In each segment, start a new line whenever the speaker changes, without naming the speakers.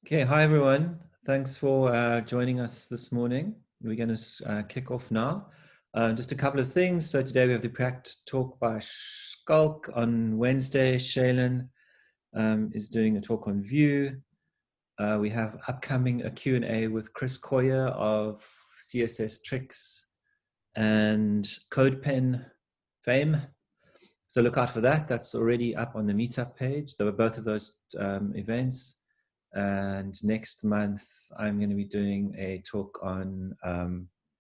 Okay, hi everyone. Thanks for joining us this morning. We're going to kick off now. Just a couple of things. So today we have the Preact talk by Skulk. On Wednesday, Shaylin is doing a talk on Vue. We have upcoming a Q&A with Chris Coyer of CSS Tricks and CodePen fame. So look out for that. That's already up on the meetup page. There were both of those events. And next month, I'm going to be doing a talk on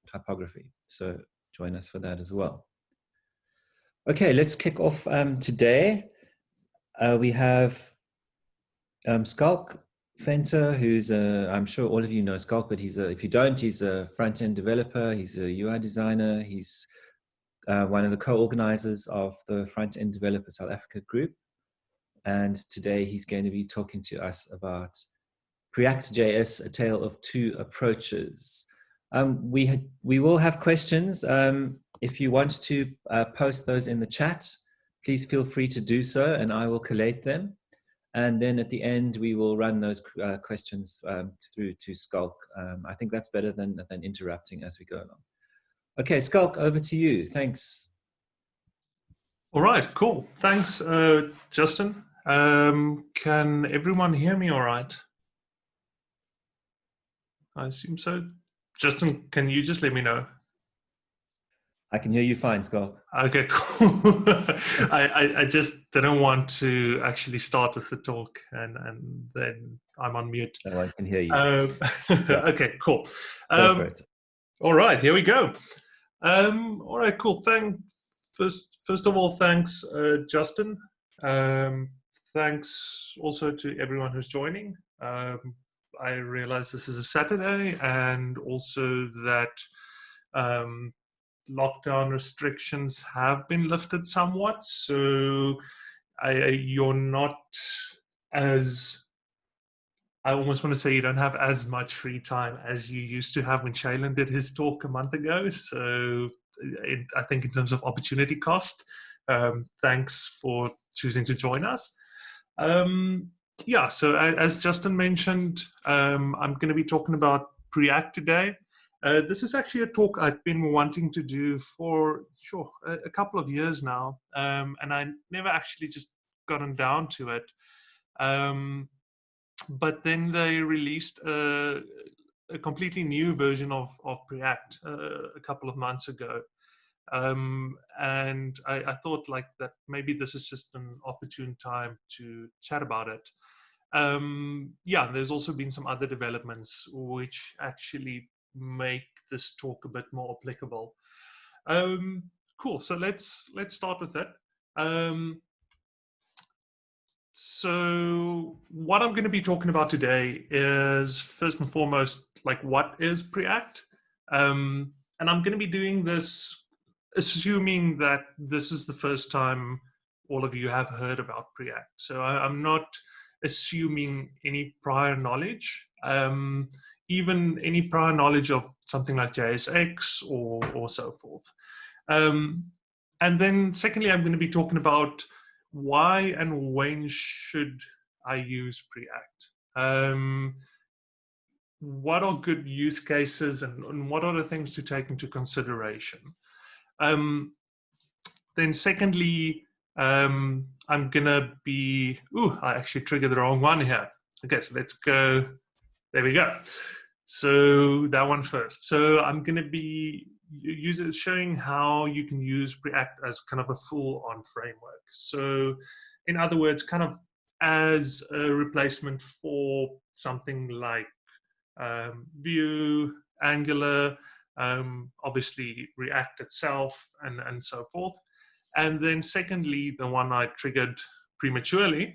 typography. So join us for that as well. Okay, let's kick off today. We have Skulk Fenter, who's I'm sure all of you know Skulk, but if you don't, he's a front-end developer. He's a UI designer. He's one of the co-organizers of the Front-End Developer South Africa group. And today he's going to be talking to us about Preact.js, a tale of two approaches. We will have questions. If you want to post those in the chat, please feel free to do so, and I will collate them. And then at the end, we will run those questions through to Skulk. I think that's better than interrupting as we go along. Okay, Skulk, over to you. Thanks.
All right, cool. Thanks, Justin. Can everyone hear me all right? I assume so. Justin, can you just let me know?
I can hear you fine, Skulk.
Okay, cool. I just didn't want to actually start with the talk and then I'm on mute.
No one can hear you.
Yeah. Okay, cool.
Go for it.
All right, here we go. All right, cool. First of all, thanks, Justin. Thanks also to everyone who's joining. I realize this is a Saturday and also that lockdown restrictions have been lifted somewhat. So you're not as, I almost want to say you don't have as much free time as you used to have when Shaylin did his talk a month ago. So I think in terms of opportunity cost, thanks for choosing to join us. Yeah, so as Justin mentioned, I'm going to be talking about Preact today. This is actually a talk I've been wanting to do for a couple of years now, and I never actually just gotten down to it. But then they released a completely new version of Preact a couple of months ago. And I thought like that maybe this is just an opportune time to chat about it. Yeah, there's also been some other developments which actually make this talk a bit more applicable. Cool, so let's start with it. So what I'm going to be talking about today is first and foremost, like what is Preact? And I'm going to be doing this assuming that this is the first time all of you have heard about Preact. So I'm not assuming any prior knowledge, even any prior knowledge of something like JSX or so forth. And then secondly, I'm going to be talking about why and when should I use Preact? What are good use cases and what are the things to take into consideration? Then secondly, I'm gonna be, I actually triggered the wrong one here. Okay, so let's go, there we go. So that one first. So I'm gonna be showing how you can use Preact as kind of a full-on framework. So in other words, kind of as a replacement for something like Vue, Angular, obviously React itself, and so forth. And then secondly, the one I triggered prematurely,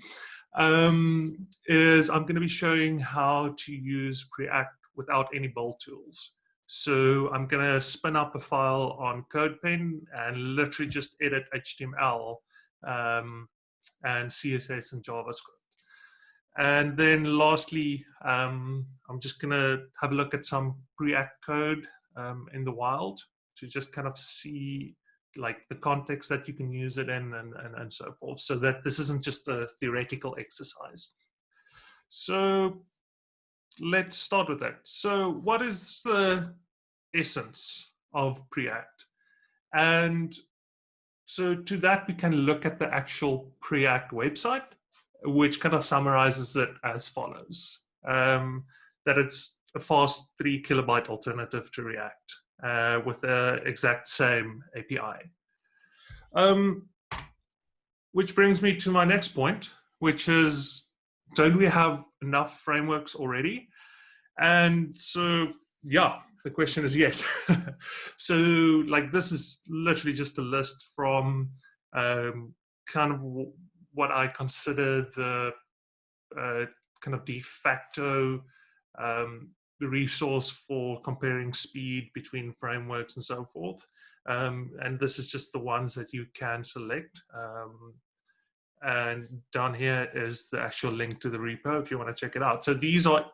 is I'm going to be showing how to use Preact without any build tools. So I'm going to spin up a file on CodePen and literally just edit HTML and CSS and JavaScript. And then lastly, I'm just going to have a look at some Preact code in the wild to just kind of see like the context that you can use it in and so forth, so that this isn't just a theoretical exercise. So let's start with that. So what is the essence of Preact? And so to that, we can look at the actual Preact website, which kind of summarizes it as follows. That it's a fast 3 kilobyte alternative to React with the exact same API. Which brings me to my next point, which is, don't we have enough frameworks already? And so, yeah, the question is yes. So like this is literally just a list from kind of what I consider the kind of de facto resource for comparing speed between frameworks and so forth. And this is just the ones that you can select. And down here is the actual link to the repo if you want to check it out. So these are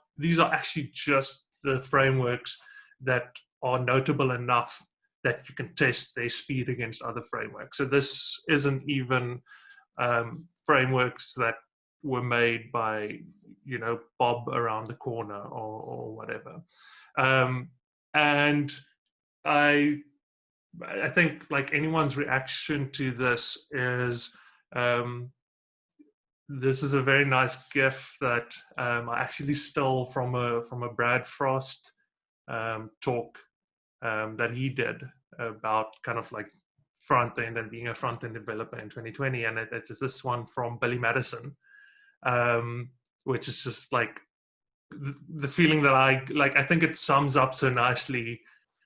actually just the frameworks that are notable enough that you can test their speed against other frameworks. So this isn't even frameworks that were made by, you know, Bob around the corner or whatever. And I think like anyone's reaction to this is, this is a very nice GIF that I actually stole from a Brad Frost talk that he did about kind of like front end and being a front end developer in 2020, and it's this one from Billy Madison, which is just like the feeling that I think it sums up so nicely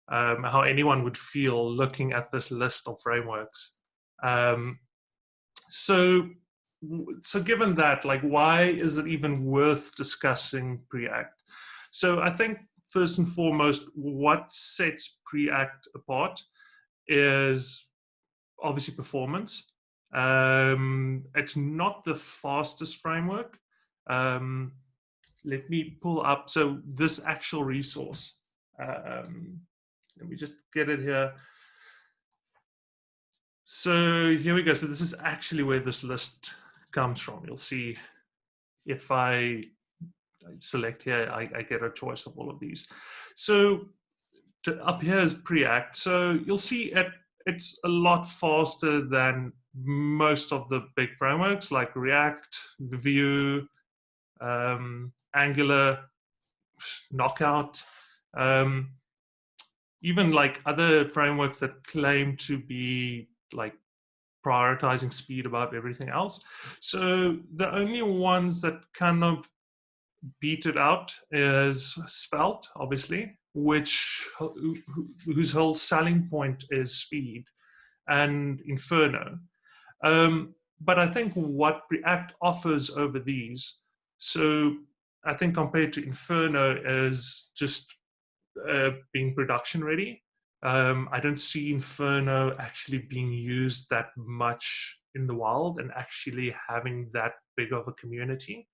how anyone would feel looking at this list of frameworks. So given that, like, why is it even worth discussing Preact? So I think first and foremost, what sets Preact apart is obviously performance. It's not the fastest framework. Let me pull up, so this actual resource, let me just get it here. So here we go. So this is actually where this list comes from. You'll see if I select here, I get a choice of all of these. So up here is Preact. So you'll see it's a lot faster than most of the big frameworks like React, Vue, Angular, Knockout, even like other frameworks that claim to be like prioritizing speed above everything else. So the only ones that kind of beat it out is Svelte, obviously, whose whole selling point is speed, and Inferno. But I think what Preact offers over these, so I think compared to Inferno, is just being production ready. I don't see Inferno actually being used that much in the wild and actually having that big of a community.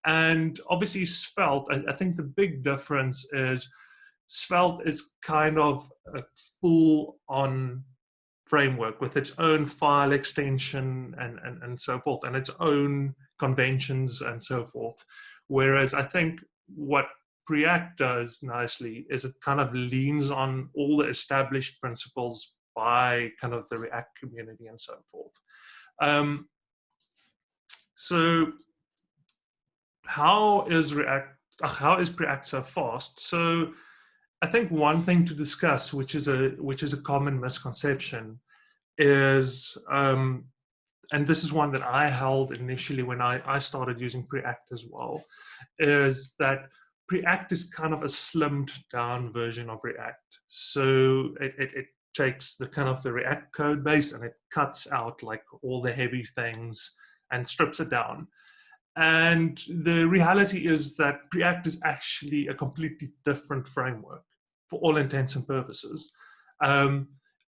And obviously Svelte, I think the big difference is Svelte is kind of a full-on framework with its own file extension and so forth, and its own conventions and so forth. Whereas I think what Preact does nicely is it kind of leans on all the established principles by kind of the React community and so forth. So how is Preact so fast? So I think one thing to discuss, which is a common misconception, is and this is one that I held initially when I started using Preact as well, is that Preact is kind of a slimmed down version of React. So it takes the kind of the React code base and it cuts out like all the heavy things and strips it down. And the reality is that Preact is actually a completely different framework for all intents and purposes.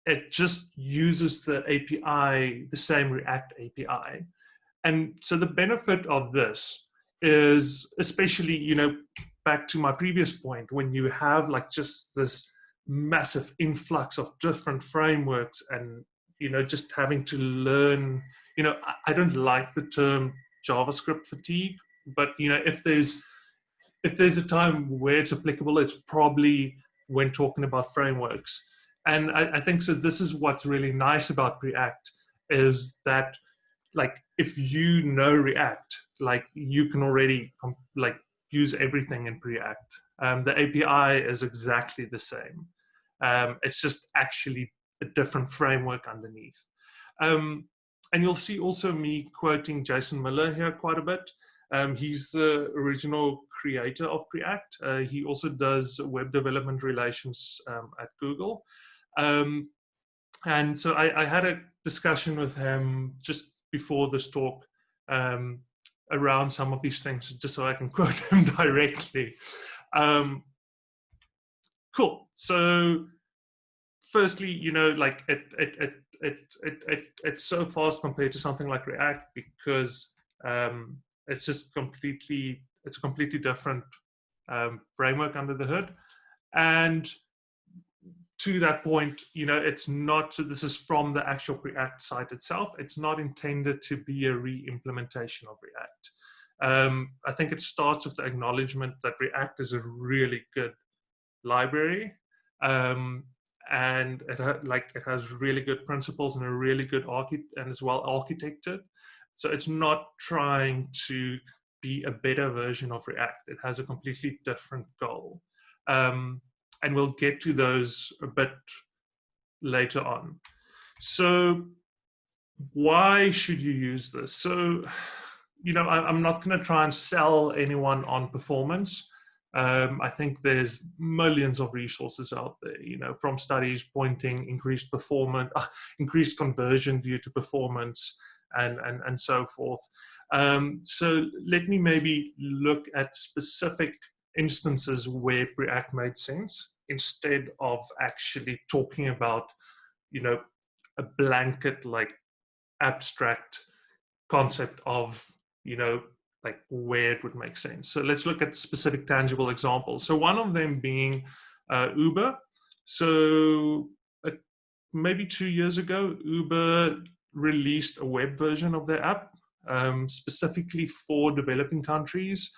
It just uses the API, the same React API. And so the benefit of this is, especially, you know, back to my previous point, when you have like just this massive influx of different frameworks and, you know, just having to learn, you know, I don't like the term JavaScript fatigue, but, you know, if there's if there's a time where it's applicable, it's probably when talking about frameworks. And I think so. This is what's really nice about Preact is that, like, if you know React, like, you can already like use everything in Preact. The API is exactly the same. It's just actually a different framework underneath. And you'll see also me quoting Jason Miller here quite a bit. He's the original creator of Preact. He also does web development relations at Google. And so I had a discussion with him just before this talk around some of these things, just so I can quote him directly. Cool. So firstly, you know, like it's so fast compared to something like React because it's just it's a completely different framework under the hood. And to that point, you know, it's not, so this is from the actual Preact site itself. It's not intended to be a re-implementation of React. I think it starts with the acknowledgement that React is a really good library. And it has really good principles and a really good and as well architected. So it's not trying to be a better version of React. It has a completely different goal. And we'll get to those a bit later on. So why should you use this? So, you know, I'm not going to try and sell anyone on performance. I think there's millions of resources out there, you know, from studies pointing increased performance, increased conversion due to performance, and so forth. So let me maybe look at specific instances where Preact made sense instead of actually talking about, you know, a blanket, like, abstract concept of, you know, like where it would make sense. So let's look at specific tangible examples. So one of them being Uber. So maybe 2 years ago, Uber released a web version of their app specifically for developing countries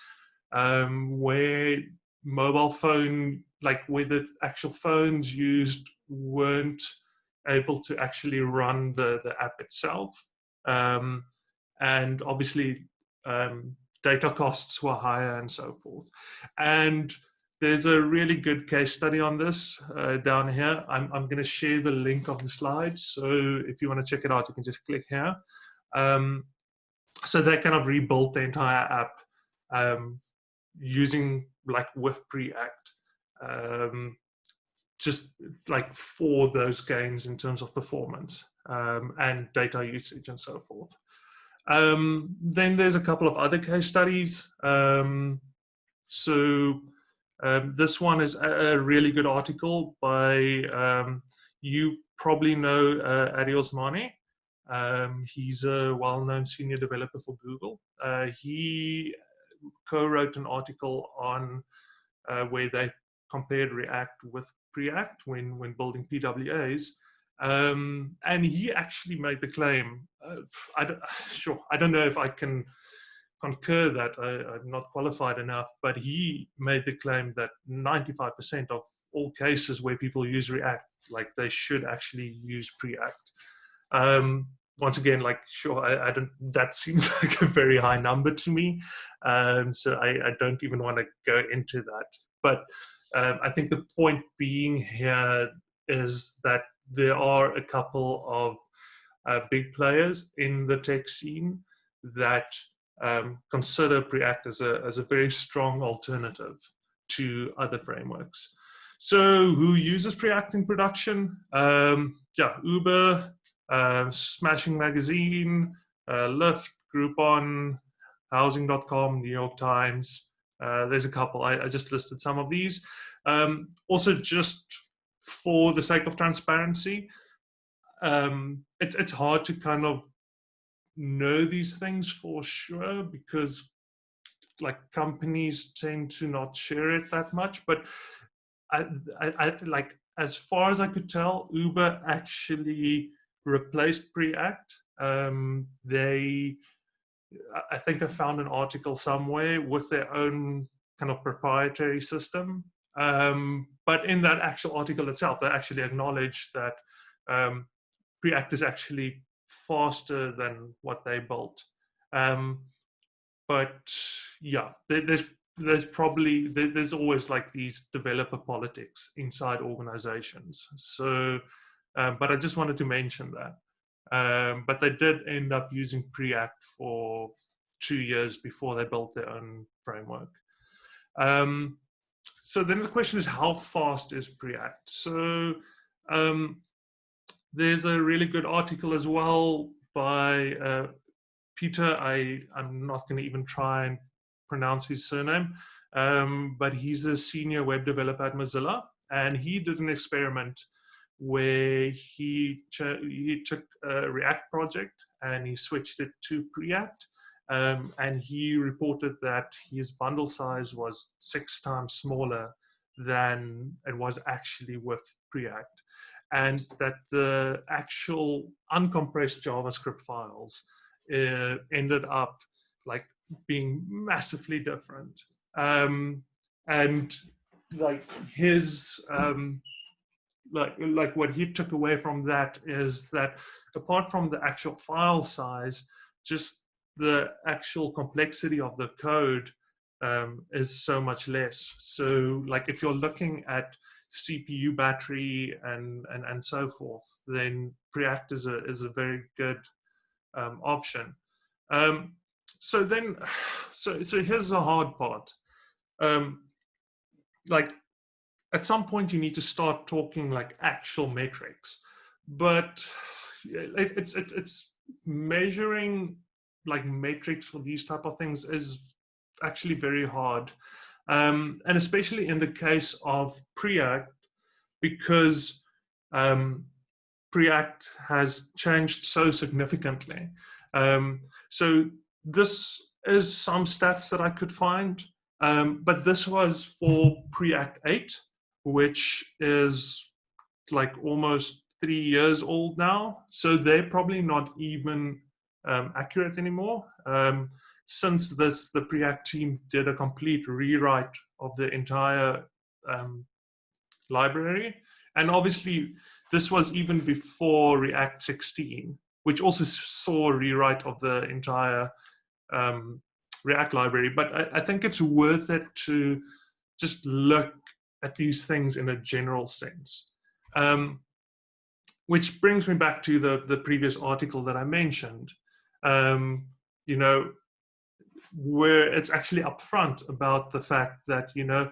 where mobile phone, like where the actual phones used weren't able to actually run the app itself. And obviously, data costs were higher and so forth. And there's a really good case study on this down here. I'm going to share the link of the slides. So if you want to check it out, you can just click here. So they kind of rebuilt the entire app using, like, with Preact, just like for those gains in terms of performance and data usage and so forth. Then there's a couple of other case studies. This one is a really good article by, you probably know Adi Osmani. He's a well-known senior developer for Google. He co-wrote an article on where they compared React with Preact when building PWAs. And he actually made the claim, I don't know if I can concur that, I'm not qualified enough, but he made the claim that 95% of all cases where people use React, like, they should actually use Preact. Once again, like, sure, I don't, that seems like a very high number to me. So I don't even want to go into that. But I think the point being here is that there are a couple of big players in the tech scene that consider Preact as a very strong alternative to other frameworks. So who uses Preact in production? Yeah, Uber, Smashing Magazine, Lyft, Groupon, Housing.com, New York Times. There's a couple. I just listed some of these. Also, just for the sake of transparency, it's hard to kind of know these things for sure because, like, companies tend to not share it that much. But I like, as far as I could tell, Uber actually replaced Preact. I think I found an article somewhere with their own kind of proprietary system. But in that actual article itself, they actually acknowledge that Preact is actually faster than what they built. But yeah, there's always like these developer politics inside organizations. So, but I just wanted to mention that. But they did end up using Preact for 2 years before they built their own framework. So then the question is, how fast is Preact? So there's a really good article as well by Peter. I'm not going to even try and pronounce his surname, but he's a senior web developer at Mozilla, and he did an experiment where he took a React project and he switched it to Preact, and he reported that his bundle size was 6 times smaller than it was actually with Preact, and that the actual uncompressed JavaScript files ended up like being massively different. And like his like what he took away from that is that apart from the actual file size, just the actual complexity of the code is so much less. So like if you're looking at CPU battery and so forth, then Preact is a very good option. So here's the hard part. Like at some point you need to start talking like actual metrics, but it's measuring like metrics for these type of things is actually very hard, and especially in the case of Preact, because Preact has changed so significantly. So this is some stats that I could find, but this was for Preact 8, which is like almost 3 years old now. So they're probably not even accurate anymore. Since this, the Preact team did a complete rewrite of the entire library. And obviously, this was even before React 16, which also saw a rewrite of the entire React library. But I think it's worth it to just look at these things in a general sense. Which brings me back to the previous article that I mentioned, you know, where it's actually upfront about the fact that, you know,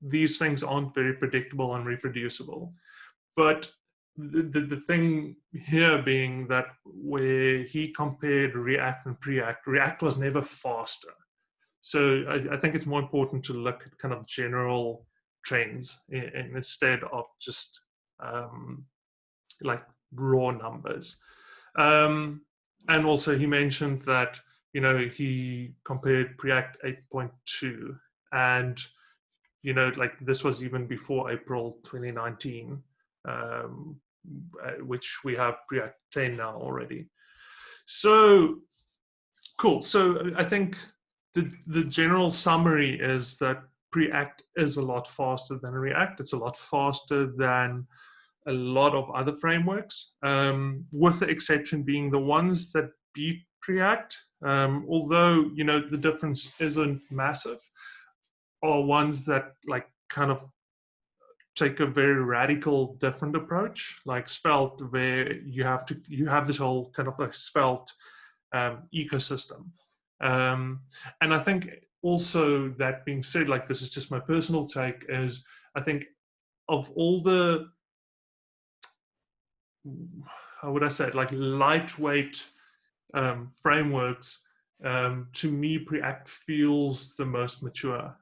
these things aren't very predictable and reproducible. But the thing here being that where he compared React and Preact, React was never faster. So I think it's more important to look at kind of general trends instead of just like raw numbers. And also he mentioned that, you know, he compared Preact 8.2, and, you know, like this was even before April 2019, which we have Preact 10 now already. So cool. So I think the general summary is that Preact is a lot faster than React. It's a lot faster than a lot of other frameworks, with the exception being the ones that beat Preact, although, you know, the difference isn't massive, are ones that like kind of take a very radical different approach, like Svelte, where you have this whole kind of a Svelte ecosystem. And I think also, that being said, like this is just my personal take, is I think of all the, how would I say it, like lightweight frameworks, to me Preact feels the most mature,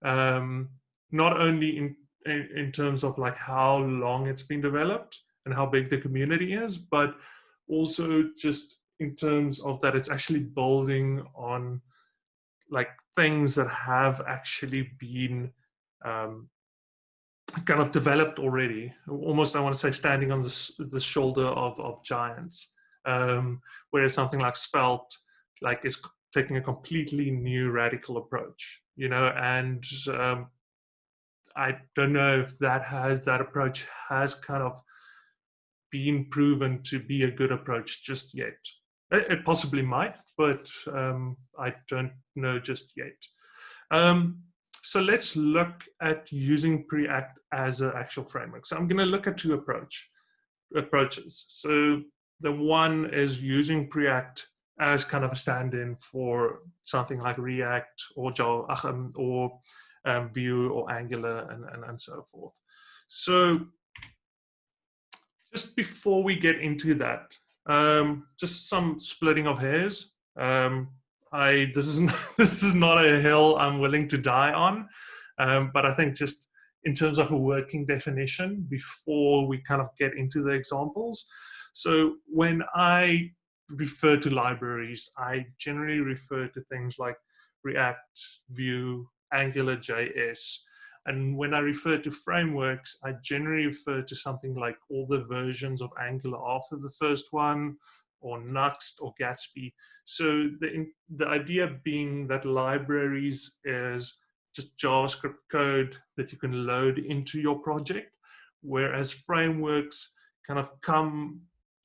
not only in terms of like how long it's been developed and how big the community is, but also just in terms of that it's actually building on like things that have actually been kind of developed already, almost I want to say standing on the shoulder of giants, whereas something like Svelte like is taking a completely new radical approach, and I don't know if that approach has kind of been proven to be a good approach just yet. It possibly might, but I don't know just yet. So let's look at using Preact as an actual framework. So I'm going to look at two approaches. So the one is using Preact as kind of a stand-in for something like React or Java or Vue or Angular and so forth. So just before we get into that, just some splitting of hairs. This is not a hill I'm willing to die on, but I think just in terms of a working definition before we kind of get into the examples. So when I refer to libraries, I generally refer to things like React, Vue, Angular.js. And when I refer to frameworks, I generally refer to something like all the versions of Angular after the first one, or Nuxt or Gatsby. So the idea being that libraries is just JavaScript code that you can load into your project, whereas frameworks kind of come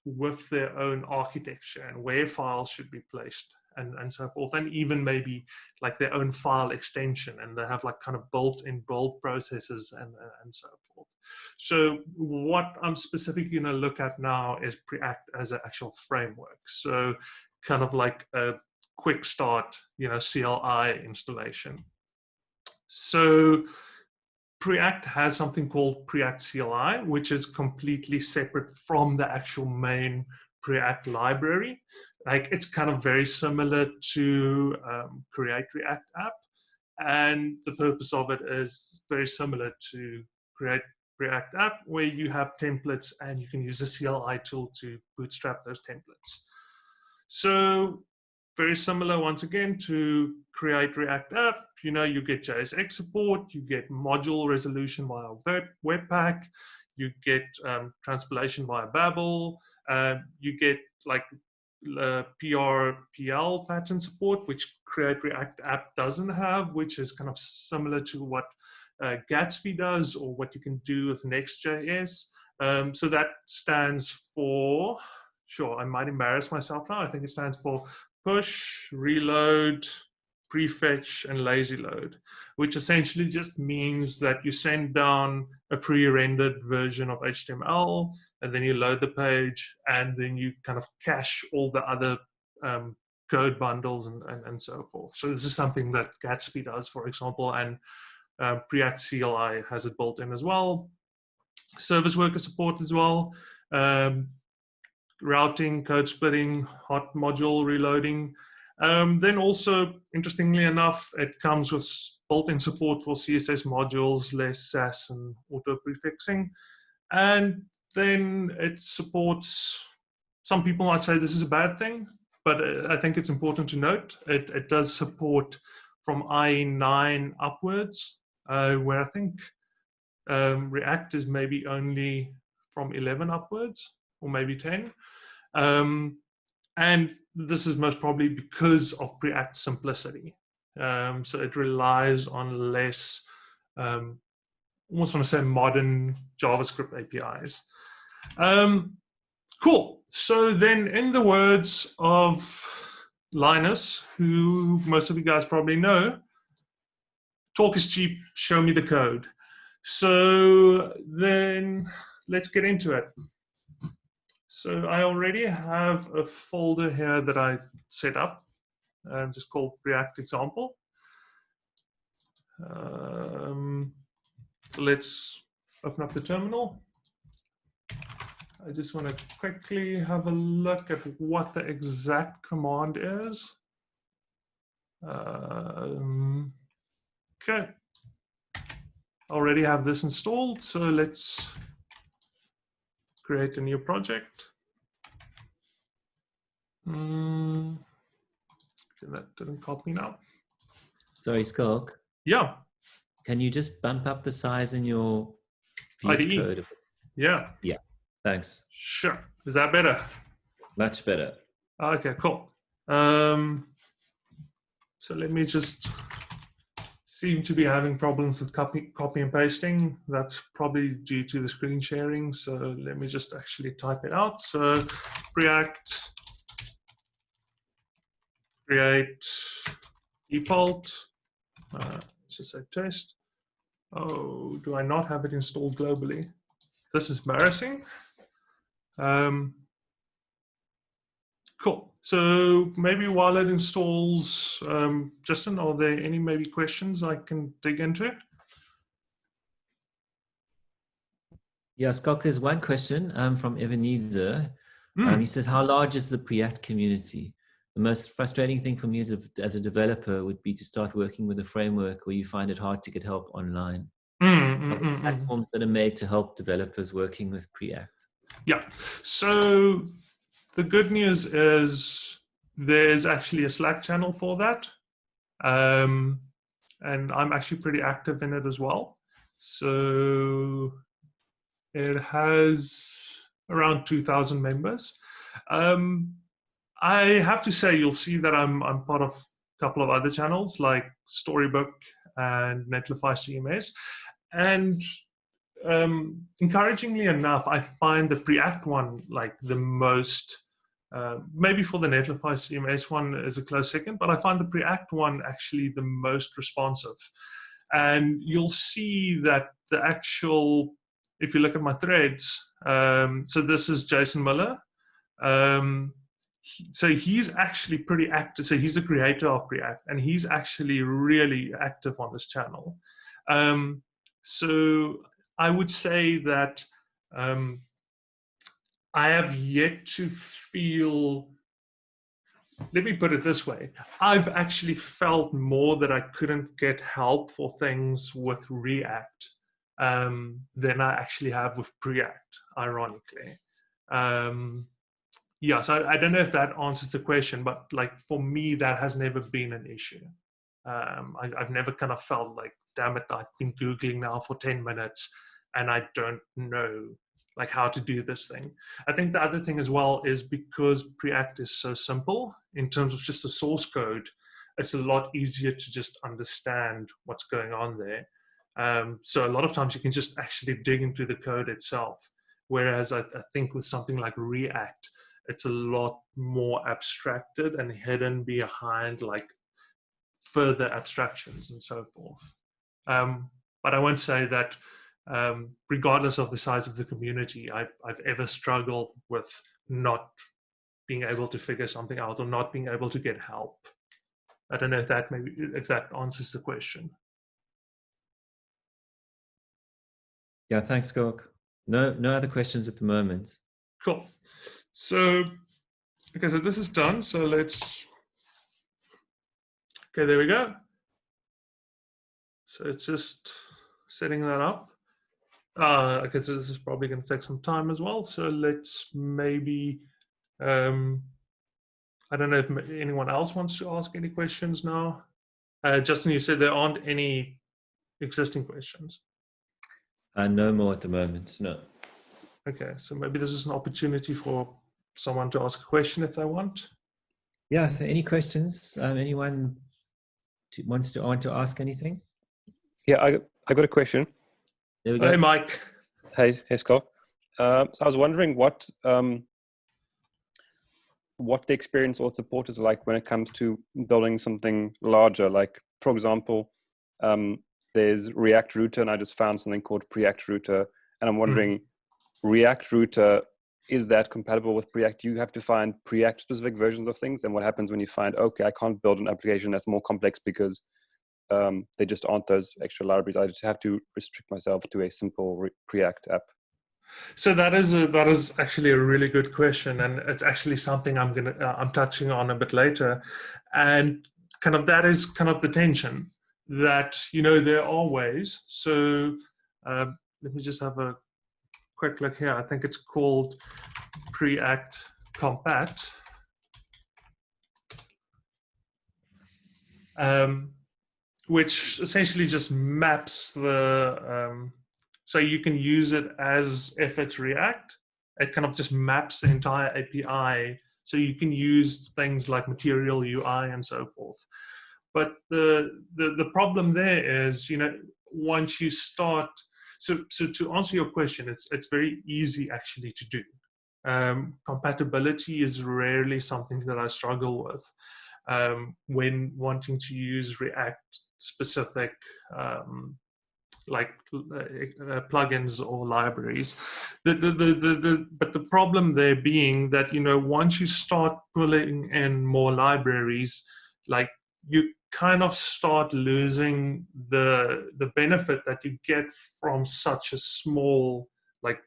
with their own architecture and where files should be placed and so forth, and even maybe like their own file extension, and they have like kind of built-in build processes and so forth. So what I'm specifically going to look at now is Preact as an actual framework. So kind of like a quick start, CLI installation. So Preact has something called Preact CLI, which is completely separate from the actual main Preact library. Like, it's kind of very similar to Create React App, and the purpose of it is very similar to Create React App, where you have templates and you can use a CLI tool to bootstrap those templates. So very similar once again to Create React App. You get JSX support, you get module resolution via Webpack, you get transpilation via Babel, you get like PRPL pattern support, which Create React App doesn't have, which is kind of similar to what Gatsby does, or what you can do with Next.js. So that stands for, sure, I might embarrass myself now, I think it stands for push, reload, prefetch, and lazy load, which essentially just means that you send down a pre-rendered version of HTML, and then you load the page, and then you kind of cache all the other code bundles and so forth. So this is something that Gatsby does, for example, and Preact CLI has it built in as well. Service worker support as well. Routing, code splitting, hot module reloading. Then also, interestingly enough, it comes with built-in support for CSS modules, less Sass and auto prefixing. And then it supports, some people might say this is a bad thing, but I think it's important to note, it does support from IE9 upwards, where I think React is maybe only from 11 upwards, or maybe 10. And this is most probably because of Preact simplicity. So it relies on less, almost want to say modern JavaScript APIs. Cool. So then, in the words of Linus, who most of you guys probably know, talk is cheap, show me the code. So then let's get into it. So I already have a folder here that I set up, just called Preact example. So let's open up the terminal. I just want to quickly have a look at what the exact command is. Okay. Already have this installed, so let's create a new project. Okay, that didn't copy now.
Sorry, Skulk.
Yeah.
Can you just bump up the size in your Views
IDE.
code?
Yeah.
Yeah, thanks.
Sure. Is that better?
Much better.
Okay, cool. So let me just seem to be having problems with copy and pasting. That's probably due to the screen sharing. So let me just actually type it out. So Preact create default. Just say test. Oh, do I not have it installed globally? This is embarrassing. Cool. So maybe while it installs, Justin, are there any maybe questions I can dig into?
Yeah, Scott, there's one question from Ebenezer. He says, how large is the Preact community? The most frustrating thing for me as a developer would be to start working with a framework where you find it hard to get help online. Platforms that are made to help developers working with Preact.
Yeah. So the good news is there's actually a Slack channel for that. And I'm actually pretty active in it as well. So it has around 2,000 members. I have to say, you'll see that I'm part of a couple of other channels like Storybook and Netlify CMS. And encouragingly enough, I find the Preact one like the most, maybe for the Netlify CMS one is a close second, but I find the Preact one actually the most responsive. And you'll see that the actual, if you look at my threads, so this is Jason Miller. So he's actually pretty active. So he's the creator of Preact, and he's actually really active on this channel. So I would say that I have yet to feel, let me put it this way, I've actually felt more that I couldn't get help for things with React than I actually have with Preact, ironically. Yeah, so I don't know if that answers the question, but like for me, that has never been an issue. I've never kind of felt like, damn it, I've been Googling now for 10 minutes and I don't know like how to do this thing. I think the other thing as well is because Preact is so simple in terms of just the source code, it's a lot easier to just understand what's going on there. So a lot of times you can just actually dig into the code itself. Whereas I think with something like React, it's a lot more abstracted and hidden behind like further abstractions and so forth. But I won't say that regardless of the size of the community, I've ever struggled with not being able to figure something out or not being able to get help. I don't know if that answers the question.
Yeah, thanks, Gork. No other questions at the moment.
Cool. So, okay, so this is done. So let's, okay, there we go. So it's just setting that up. Okay, so this is probably going to take some time as well. So let's maybe, I don't know if anyone else wants to ask any questions now. Justin, you said there aren't any existing questions.
No more at the moment, no.
Okay, so maybe this is an opportunity for someone to ask a question if they want.
Yeah, if there are any questions, anyone wants to ask anything?
Yeah, I got a question.
There we go.
Hey, Mike.
Hey, Scott. So I was wondering what the experience or support is like when it comes to building something larger. Like, for example, there's React Router, and I just found something called Preact Router, and I'm wondering, React Router, is that compatible with Preact? Do you have to find Preact specific versions of things? And what happens when you find, okay, I can't build an application that's more complex because they just aren't those extra libraries? I just have to restrict myself to a simple Preact app.
So that is actually a really good question, and it's actually something I'm touching on a bit later, and kind of that is kind of the tension that, you know, there are ways. So let me just have a quick look here. I think it's called Preact Compat. Which essentially just maps the, so you can use it as if it's React. It kind of just maps the entire API. So you can use things like Material UI and so forth. But the problem there is, once you start, so to answer your question, it's very easy actually to do. Compatibility is rarely something that I struggle with when wanting to use React specific plugins or libraries. But the problem there being that, once you start pulling in more libraries, like you kind of start losing the benefit that you get from such a small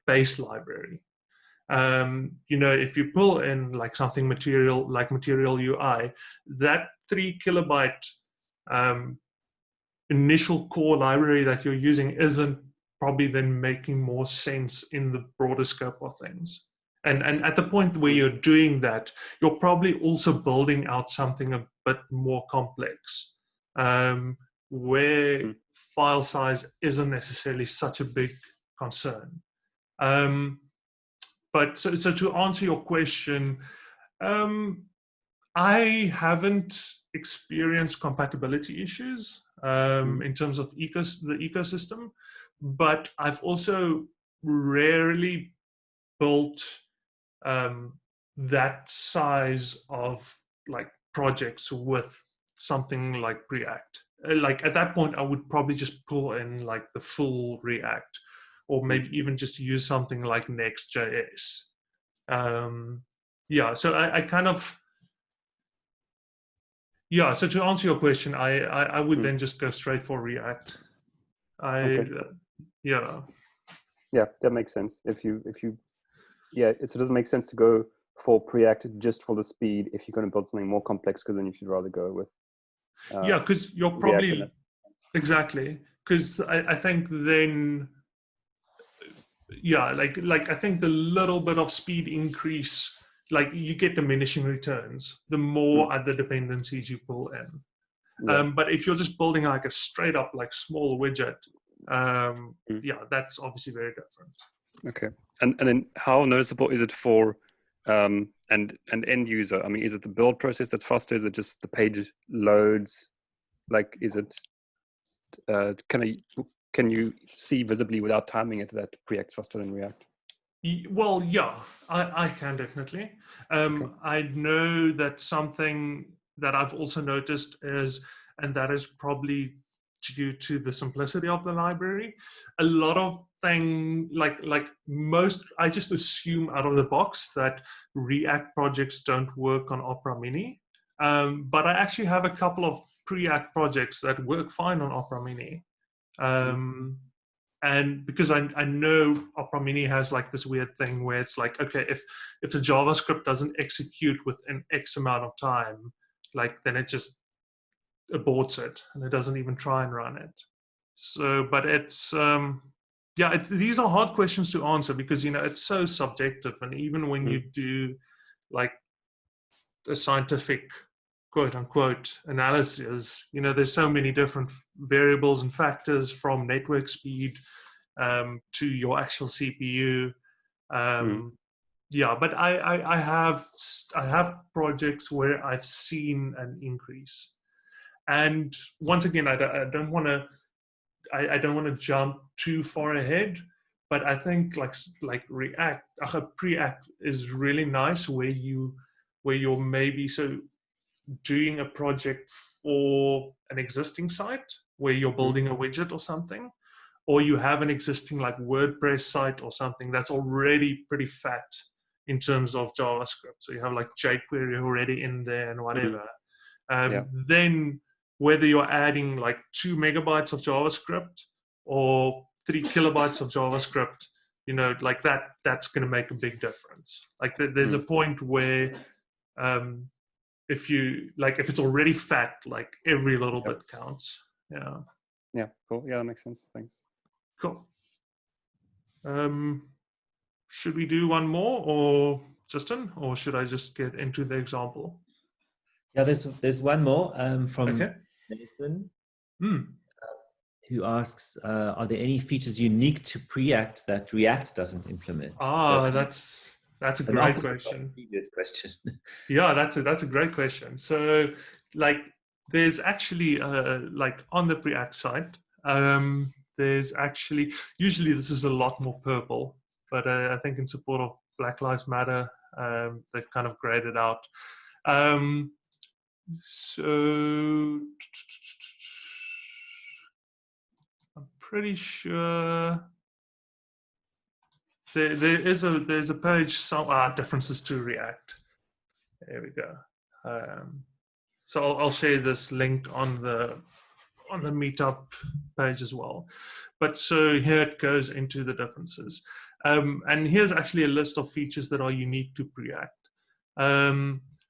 base library. If you pull in something material like Material UI, that 3 kilobyte initial core library that you're using isn't probably then making more sense in the broader scope of things. And at the point where you're doing that, you're probably also building out something a bit more complex, where file size isn't necessarily such a big concern. But so to answer your question, I haven't experienced compatibility issues in terms of the ecosystem, but I've also rarely built that size of projects with something like Preact. At that point, I would probably just pull in the full React, or maybe even just use something like Next.js. So I kind of, so to answer your question, I would then just go straight for React.
Okay.
Yeah,
that makes sense. It doesn't make sense to go for Preact just for the speed if you're going to build something more complex, because then you should rather go with
because you're probably exactly, because I think then I think the little bit of speed increase, you get diminishing returns the more other dependencies you pull in. But if you're just building a straight up small widget, that's obviously very different.
Okay. And then how noticeable is it for an end user? I mean, is it the build process that's faster? Is it just the page loads? Is it can you see visibly without timing it that Preact's faster than React?
Well, yeah, I can definitely.
Okay.
I know that something that I've also noticed is, and that is probably due to the simplicity of the library, a lot of things most, I just assume out of the box that React projects don't work on Opera Mini. But I actually have a couple of Preact projects that work fine on Opera Mini. And because I know Opera Mini has this weird thing where it's okay, if the JavaScript doesn't execute within X amount of time, then it just aborts it and it doesn't even try and run it. So, but it's these are hard questions to answer because it's so subjective, and even when you do a scientific quote unquote analysis, there's so many different variables and factors, from network speed to your actual CPU. But I have projects where I've seen an increase, and once again, I don't want to jump too far ahead, but I think Preact is really nice where you're maybe doing a project for an existing site where you're building a widget or something, or you have an existing WordPress site or something that's already pretty fat in terms of JavaScript. So you have jQuery already in there and whatever. Then whether you're adding 2 megabytes of JavaScript or 3 kilobytes of JavaScript, that's going to make a big difference. There's a point where if it's already fat, every little bit counts.
Yeah, cool. Yeah, that makes sense. Thanks.
Cool. Should we do one more, or Justin, or should I just get into the example?
Yeah, there's one more from Nathan, who asks, are there any features unique to Preact that React doesn't implement?
That's a great question.
Previous question.
Yeah, that's a great question. So there's actually like on the Preact site, there's actually, usually this is a lot more purple, but I think in support of Black Lives Matter, they've kind of grayed it out. So I'm pretty sure there's a page, some differences to React. There we go. So I'll share this link on the meetup page as well. But so here it goes into the differences. And here's actually a list of features that are unique to Preact.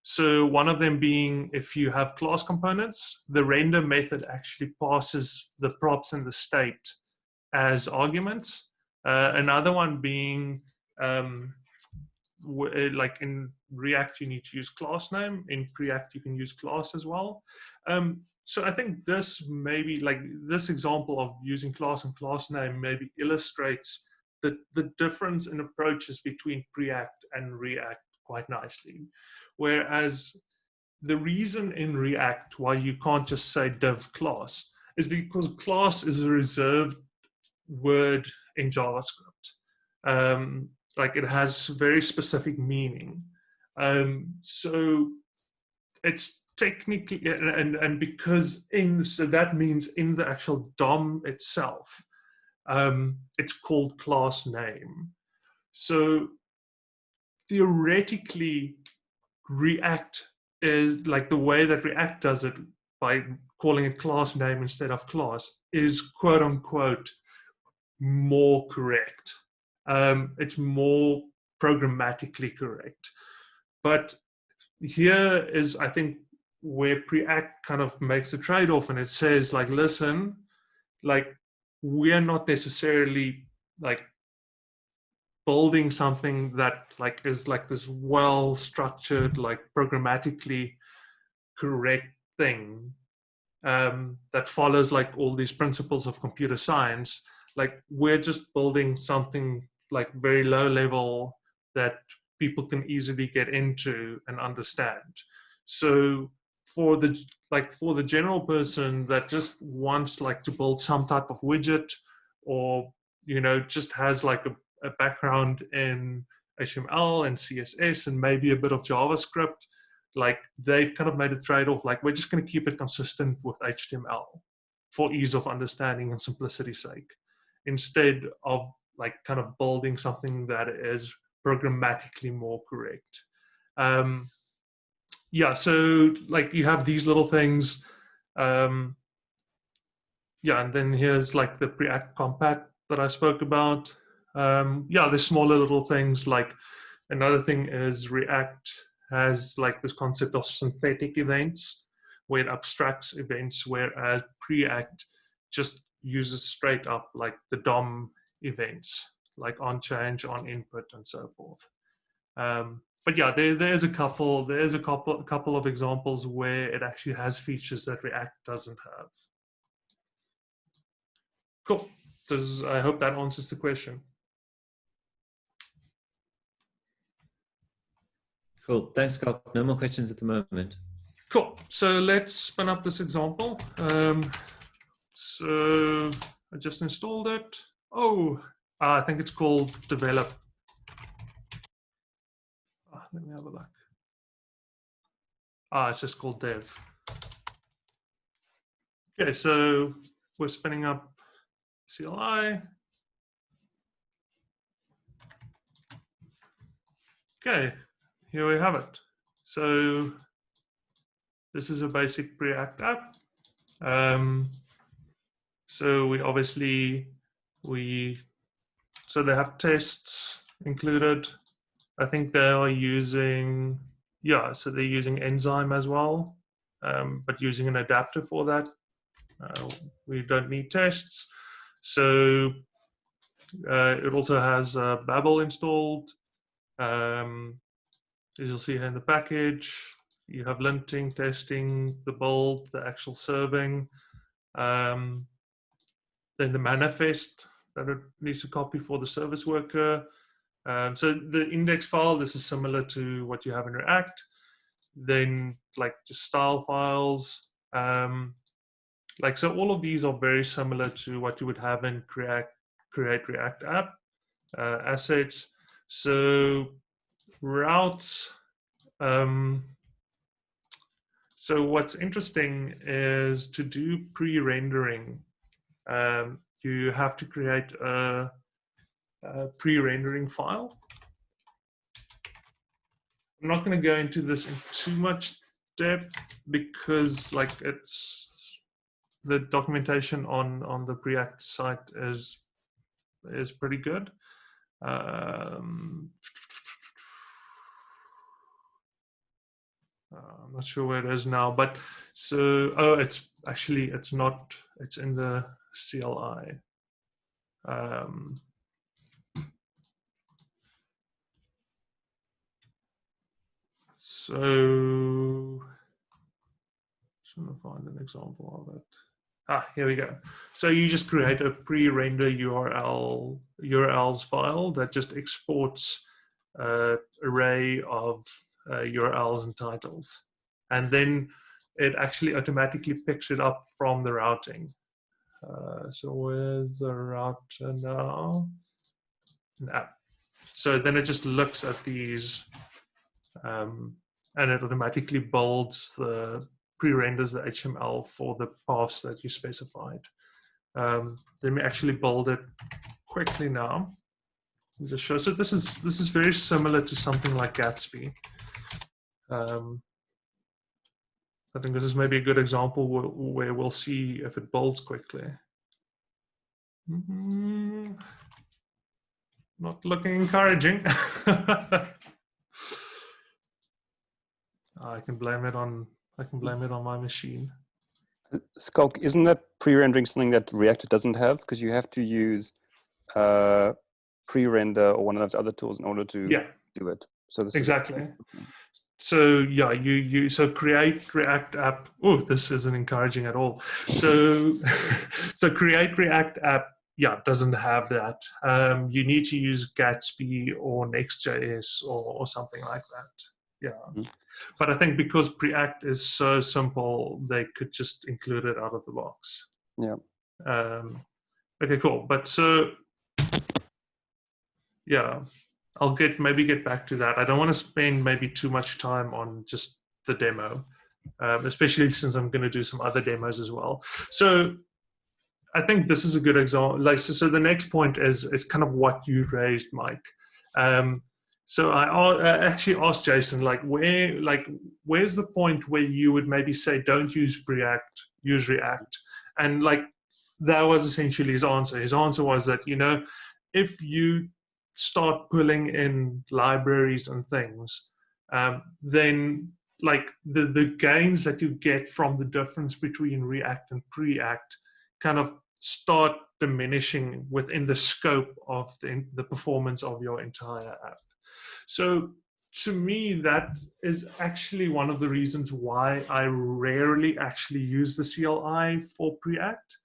So one of them being, if you have class components, the render method actually passes the props and the state as arguments. Another one being, like in React, you need to use class name. In Preact, you can use class as well. So I think this maybe, like this example of using class and class name maybe illustrates the difference in approaches between Preact and React quite nicely. Whereas the reason in React why you can't just say div class is because class is a reserved word in JavaScript. Like it has very specific meaning. So it's technically, and because so that means in the actual DOM itself, it's called class name. So theoretically, React is like the way that React does it by calling it class name instead of class is quote unquote more correct. It's more programmatically correct. But here is, I think, where Preact kind of makes a trade-off, and it says, like, listen, like, we're not necessarily like building something that like is like this well-structured, like programmatically correct thing that follows like all these principles of computer science. Like we're just building something like very low level that people can easily get into and understand. So for the general person that just wants like to build some type of widget, or just has like a background in HTML and CSS and maybe a bit of JavaScript, like they've kind of made a trade-off, like we're just going to keep it consistent with HTML for ease of understanding and simplicity's sake, instead of like kind of building something that is programmatically more correct. Yeah, so like you have these little things. Yeah, and then here's like the Preact compat that I spoke about. Yeah, there's smaller little things. Like another thing is React has like this concept of synthetic events where it abstracts events, whereas Preact just uses straight up like the DOM events, like on change, on input, and so forth. But yeah, there's a couple of examples where it actually has features that React doesn't have. Cool. I hope that answers the question.
Cool. Thanks, Scott. No more questions at the moment.
Cool. So let's spin up this example. So I just installed it. Oh, I think it's called develop. Let me have a look. It's just called dev. Okay, so we're spinning up CLI. Okay, here we have it. So this is a basic Preact app. So we obviously, so they have tests included. I think they are using, so they're using Enzyme as well, but using an adapter for that. We don't need tests. So it also has Babel installed. As you'll see here in the package, you have linting, testing, the build, the actual serving, then the manifest that it needs to copy for the service worker. So the index file, this is similar to what you have in React. Then like just style files, Like, so all of these are very similar to what you would have in Create React App, assets. So routes. So what's interesting is to do pre-rendering. You have to create a pre-rendering file. I'm not going to go into this in too much depth because, like, it's the documentation on the Preact site is pretty good. I'm not sure where it is now, but so it's not. It's in the CLI. So I'm trying to find an example of it. Here we go. So you just create a pre-render URLs file that just exports an array of URLs and titles, and then it actually automatically picks it up from the routing. So where's the router now? So then it just looks at these, and it automatically builds the pre-renders the HTML for the paths that you specified. Let me actually build it quickly now. Just show. So this is very similar to something like Gatsby. I think this is maybe a good example where we'll see if it builds quickly. Not looking encouraging. I can blame it on my machine.
Skulk, isn't that pre-rendering something that React doesn't have? Because you have to use pre-render or one of those other tools in order to do it. So this
exactly. So yeah, you so create React app. Oh, this isn't encouraging at all. So so create React app. Yeah, doesn't have that. You need to use Gatsby or Next.js or something like that. Yeah. But I think because Preact is so simple, they could just include it out of the box.
Yeah.
Okay, cool. But so, yeah, I'll maybe get back to that. I don't want to spend maybe too much time on just the demo, especially since I'm going to do some other demos as well. So I think this is a good example. Like, so the next point is kind of what you raised, Mike. So I actually asked Jason, where's the point where you would maybe say, don't use Preact, use React? And like, that was essentially his answer. His answer was that, if you start pulling in libraries and things, then like the gains that you get from the difference between React and Preact kind of start diminishing within the scope of the performance of your entire app. So to me, that is actually one of the reasons why I rarely actually use the CLI for Preact.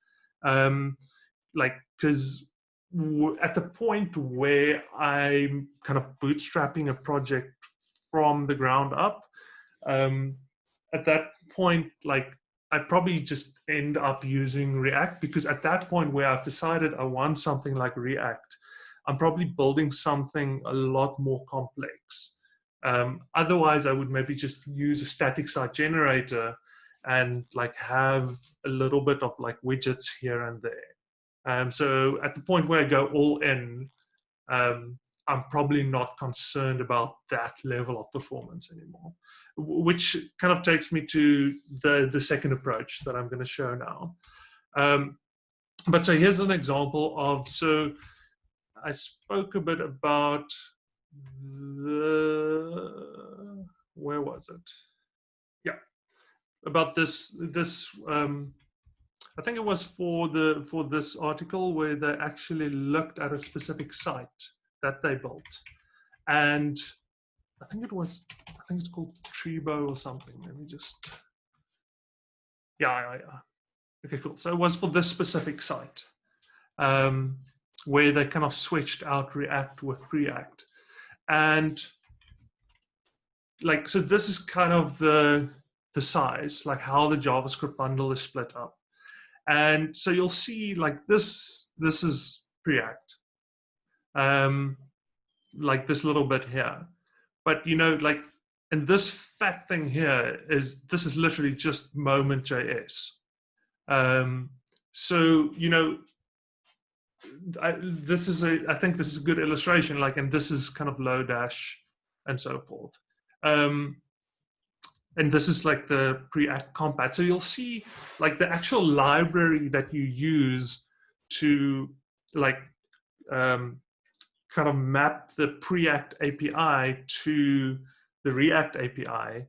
Because at the point where I'm kind of bootstrapping a project from the ground up, at that point, like, I probably just end up using React, because at that point where I've decided I want something like React, I'm probably building something a lot more complex. Otherwise, I would maybe just use a static site generator and like have a little bit of like widgets here and there. So at the point where I go all in, I'm probably not concerned about that level of performance anymore, which kind of takes me to the second approach that I'm going to show now. But so here's an example of, so I spoke a bit about where was it? Yeah, about this I think it was for this article where they actually looked at a specific site that they built, and I think it's called Trebo or something. Let me just, yeah. Okay, cool. So it was for this specific site, where they kind of switched out React with Preact, and like, so this is kind of the the size, like how the JavaScript bundle is split up. And so you'll see like this is Preact, like this little bit here. But, you know, like, and this fat thing here this is literally just moment.js. So, you know, I think this is a good illustration, like, and this is kind of Lodash and so forth. And this is like the Preact compat. So you'll see like the actual library that you use to like kind of map the Preact API to the React API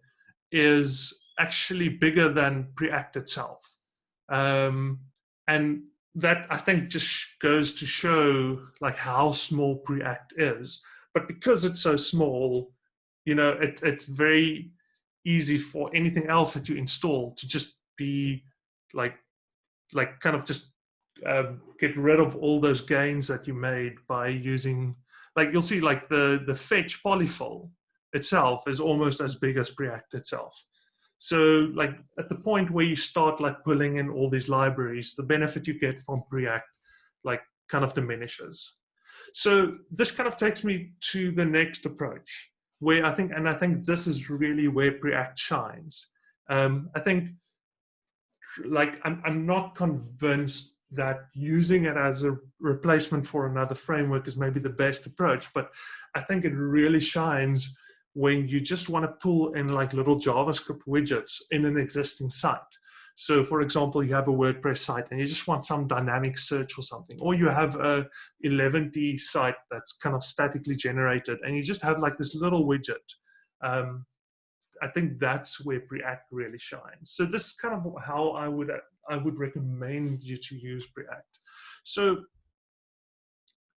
is actually bigger than Preact itself. And that, I think, just goes to show like how small Preact is. But because it's so small, you know, it's very easy for anything else that you install to just be like kind of just get rid of all those gains that you made by using, like, you'll see like the fetch polyfill itself is almost as big as Preact itself. So like at the point where you start like pulling in all these libraries, the benefit you get from Preact like kind of diminishes. So this kind of takes me to the next approach, where I think this is really where Preact shines. I think like I'm not convinced that using it as a replacement for another framework is maybe the best approach, but I think it really shines when you just want to pull in like little JavaScript widgets in an existing site. So for example, you have a WordPress site and you just want some dynamic search or something, or you have a 11D site that's kind of statically generated and you just have like this little widget. I think that's where Preact really shines. So this is kind of how I would recommend you to use Preact. So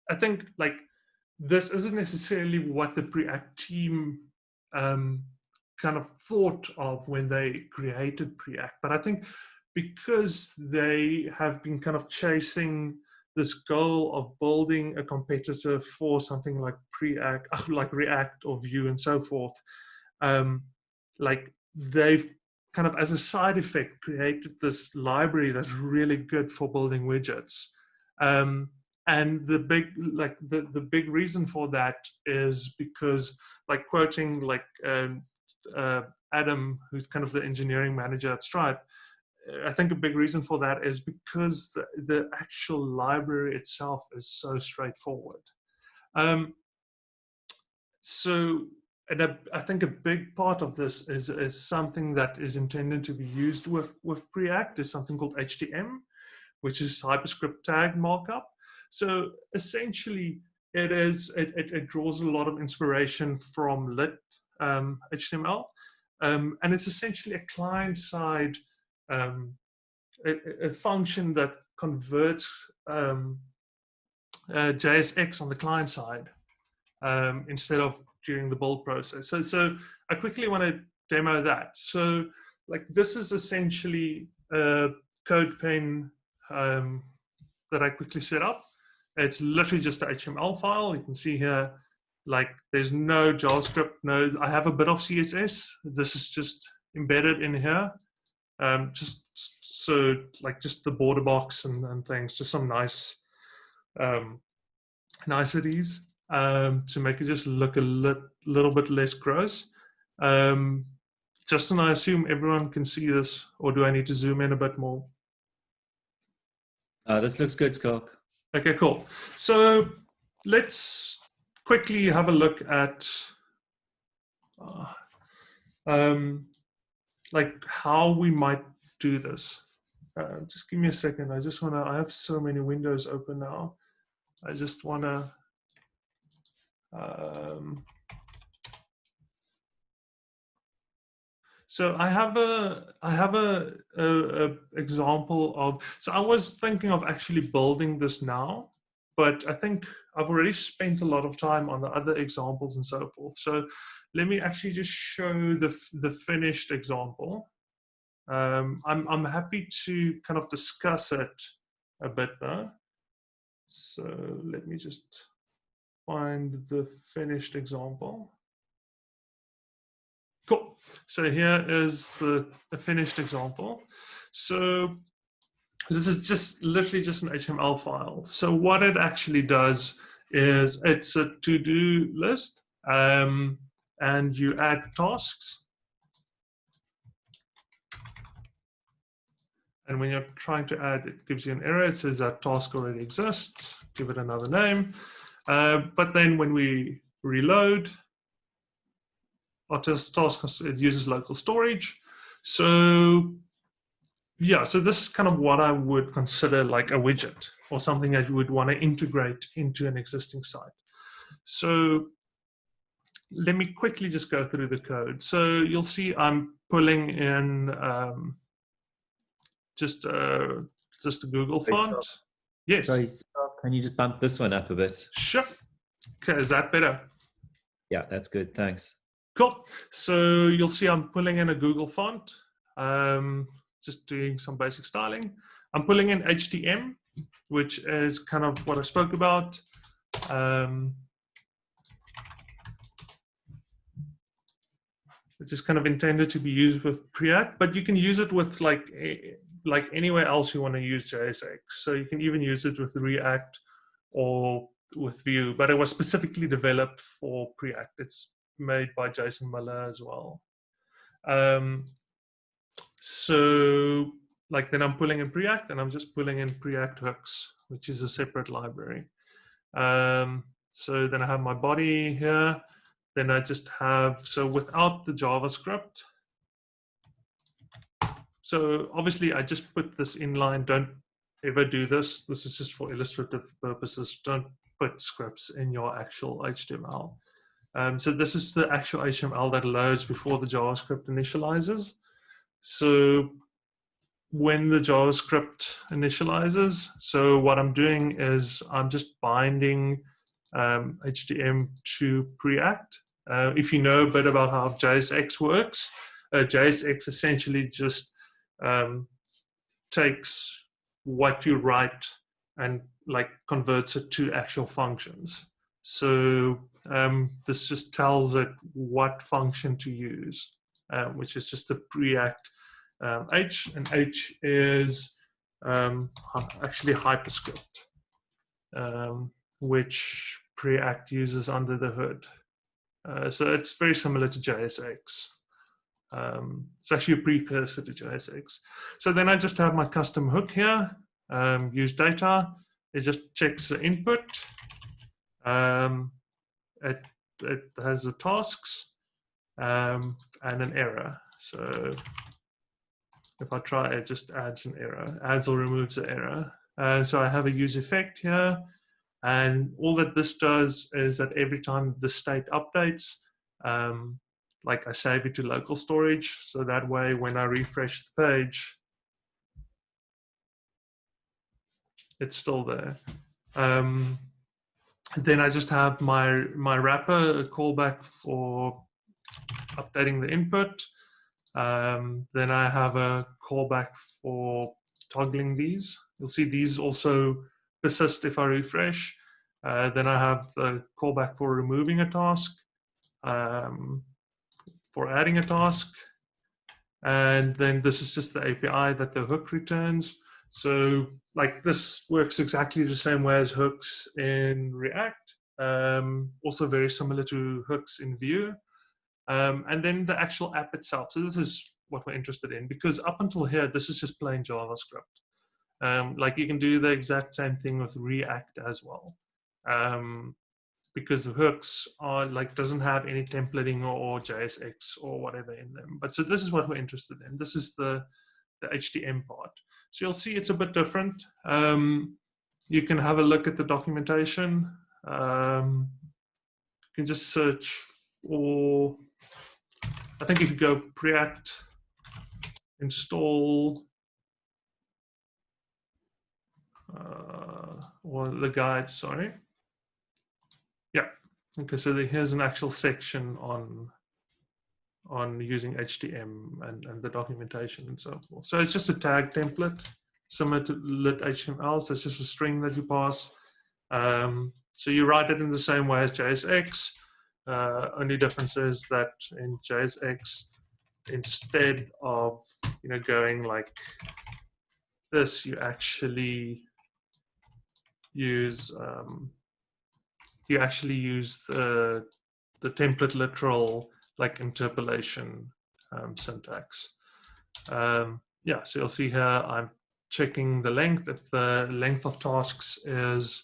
I think like this isn't necessarily what the Preact team kind of thought of when they created Preact, but I think because they have been kind of chasing this goal of building a competitor for something like Preact, like React or Vue and so forth, like they've kind of as a side effect created this library that's really good for building widgets. And the big reason for that is because, like, quoting like Adam, who's kind of the engineering manager at Stripe, I think a big reason for that is because the actual library itself is so straightforward. And I think a big part of this is something that is intended to be used with Preact is something called HTM, which is Hyperscript Tag Markup. So essentially, it draws a lot of inspiration from lit HTML, and it's essentially a client-side a function that converts JSX on the client side instead of during the build process. So I quickly want to demo that. So like this is essentially a code pen that I quickly set up. It's literally just an HTML file. You can see here, like there's no JavaScript, I have a bit of CSS. This is just embedded in here. Just so like just the border box and things, just some nice niceties to make it just look a little bit less gross. Justin, I assume everyone can see this, or do I need to zoom in a bit more?
This looks good, Skulk.
Okay, cool. So let's quickly have a look at like how we might do this. Just give me a second. I have so many windows open now. I just want to so I have a example of, so I was thinking of actually building this now, but I think I've already spent a lot of time on the other examples and so forth. So let me actually just show the finished example. I'm happy to kind of discuss it a bit though. So let me just find the finished example. Cool. So here is the finished example. So this is just literally just an HTML file. So what it actually does is it's a to-do list, and you add tasks. And when you're trying to add, it gives you an error. It says that task already exists. Give it another name. But then when we reload, our task, it uses local storage. So yeah, so this is kind of what I would consider like a widget or something that you would want to integrate into an existing site. So let me quickly just go through the code. So you'll see I'm pulling in just a Google font. Yes.
Sorry, can you just bump this one up a bit?
Sure. Okay, is that better?
Yeah, that's good. Thanks.
Cool. So you'll see I'm pulling in a Google font. Just doing some basic styling. I'm pulling in HTML, which is kind of what I spoke about. It's just kind of intended to be used with Preact, but you can use it with like anywhere else you want to use JSX. So you can even use it with React or with Vue, but it was specifically developed for Preact. It's made by Jason Miller as well. So like then I'm pulling in Preact, and I'm just pulling in Preact hooks, which is a separate library. So then I have my body here. Then I just have, so without the JavaScript. So obviously I just put this inline. Don't ever do this. This is just for illustrative purposes. Don't put scripts in your actual HTML. So this is the actual HTML that loads before the JavaScript initializes. So when the JavaScript initializes, so what I'm doing is I'm just binding HTML to Preact. If you know a bit about how JSX works, JSX essentially just takes what you write and like converts it to actual functions. So this just tells it what function to use, which is just the Preact H, and H is actually hyperscript, which Preact uses under the hood. So it's very similar to JSX. It's actually a precursor to JSX. So then I just have my custom hook here, use data. It just checks the input. It has the tasks and an error. So if I try, it just adds an error, adds or removes the error. So I have a use effect here. And all that this does is that every time the state updates, like I save it to local storage. So that way, when I refresh the page, it's still there. Then I just have my wrapper, a callback for updating the input. Then I have a callback for toggling these. You'll see these also persist if I refresh. Then I have the callback for removing a task, for adding a task. And then this is just the API that the hook returns. So like this works exactly the same way as hooks in React. Also very similar to hooks in Vue. And then the actual app itself. So this is what we're interested in, because up until here, this is just plain JavaScript. Like you can do the exact same thing with React as well. Because the hooks are like, doesn't have any templating or JSX or whatever in them. But so this is what we're interested in. This is the HTML part. So you'll see it's a bit different. You can have a look at the documentation. You can just search for, I think if you go Preact install, or the guide, sorry. Yeah, okay, so here's an actual section on using HTML and the documentation and so forth. So it's just a tag template, similar to lit HTML, so it's just a string that you pass. So you write it in the same way as JSX. Only difference is that in JSX, instead of going like this, you actually use the template literal like interpolation syntax. Yeah, so you'll see here I'm checking the length. If the length of tasks is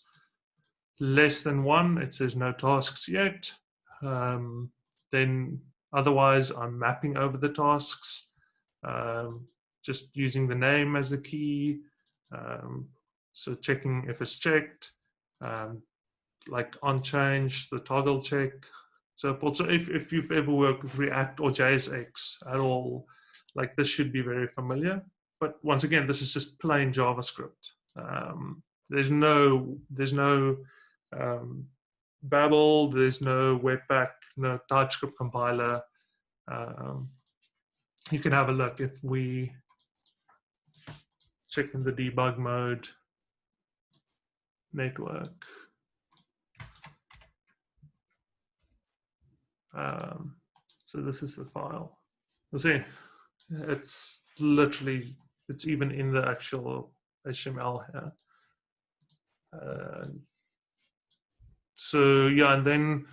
less than 1, it says no tasks yet. Then otherwise I'm mapping over the tasks, just using the name as a key. So checking if it's checked, like on change, the toggle check, so forth. So if you've ever worked with React or JSX at all, like this should be very familiar. But once again, this is just plain JavaScript. There's no Babel, there's no Webpack, no TypeScript compiler. You can have a look if we check in the debug mode, network. So this is the file. You see, it's literally, it's even in the actual HTML here. So yeah, and then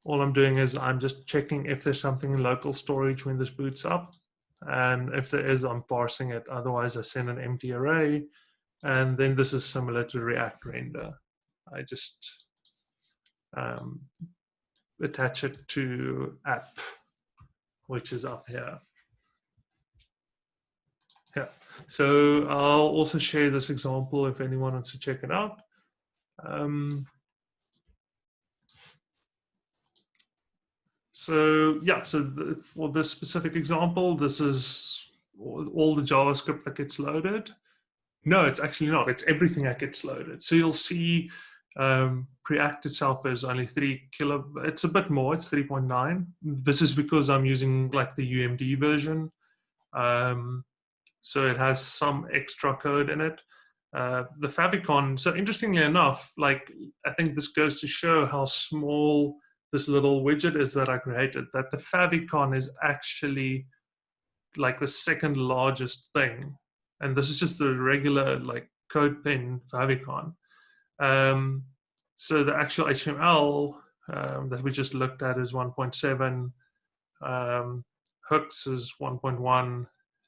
all I'm doing is I'm just checking if there's something in local storage when this boots up. And if there is, I'm parsing it. Otherwise, I send an empty array. And then this is similar to React render. I just attach it to app, which is up here. Yeah, so I'll also share this example if anyone wants to check it out. So yeah, so for this specific example, this is all the JavaScript that gets loaded. No, it's actually not. It's everything that gets loaded. So you'll see Preact itself is only 3 kilobytes. It's a bit more. It's 3.9. This is because I'm using like the UMD version. So it has some extra code in it. The favicon. So interestingly enough, like I think this goes to show how small this little widget is that I created. That the favicon is actually like the second largest thing. And this is just the regular like CodePen favicon. So the actual HTML that we just looked at is 1.7, hooks is 1.1,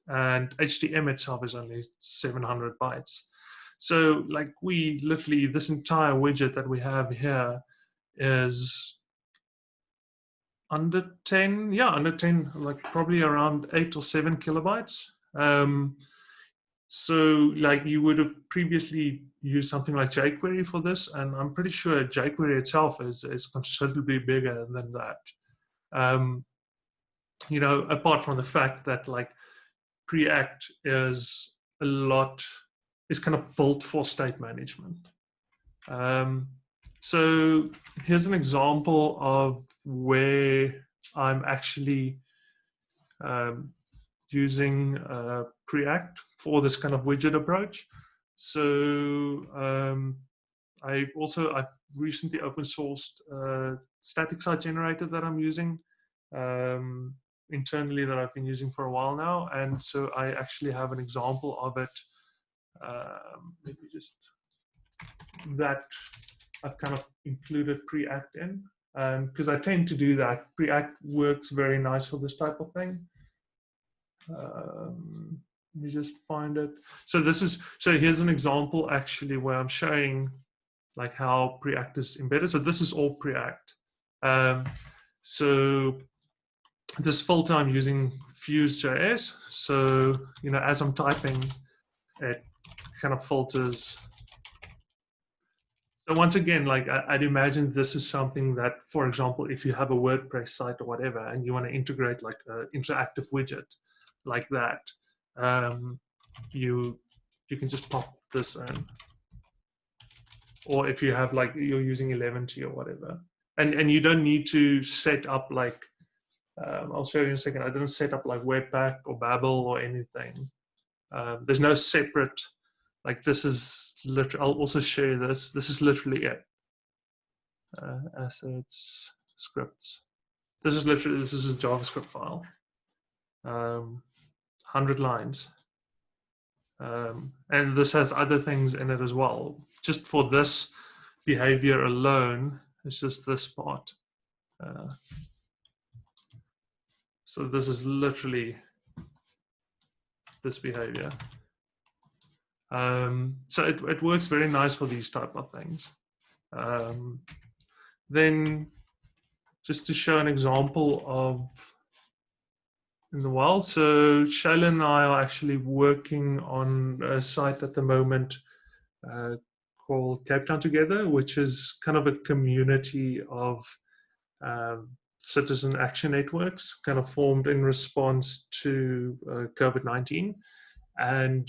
and HTML itself is only 700 bytes. So like we literally, this entire widget that we have here is under 10, yeah, under 10, like probably around 8 or 7 kilobytes. So like you would have previously used something like jQuery for this, and I'm pretty sure jQuery itself is considerably bigger than that. You know, apart from the fact that like Preact is kind of built for state management. So here's an example of where I'm actually using Preact for this kind of widget approach. So I've recently open sourced static site generator that I'm using internally that I've been using for a while now. And so I actually have an example of it. Maybe just that I've kind of included Preact in, because I tend to do that. Preact works very nice for this type of thing. Let me just find it. So here's an example actually where I'm showing like how Preact is embedded. So this is all Preact. So this filter I'm using Fuse.js. So, you know, as I'm typing, it kind of filters. So once again, like I'd imagine this is something that, for example, if you have a WordPress site or whatever, and you want to integrate like an interactive widget like that, you can just pop this in. Or if you have like, you're using 11t or whatever, and you don't need to set up like, I'll show you in a second. I didn't set up like Webpack or Babel or anything. There's no separate, like this is literally, I'll also share this. This is literally it. Assets, scripts. This is a JavaScript file, 100 lines. And this has other things in it as well. Just for this behavior alone, it's just this part. So this is literally this behavior. So it works very nice for these type of things. Then just to show an example of in the wild. So Shailen and I are actually working on a site at the moment called Cape Town Together, which is kind of a community of citizen action networks kind of formed in response to COVID-19. And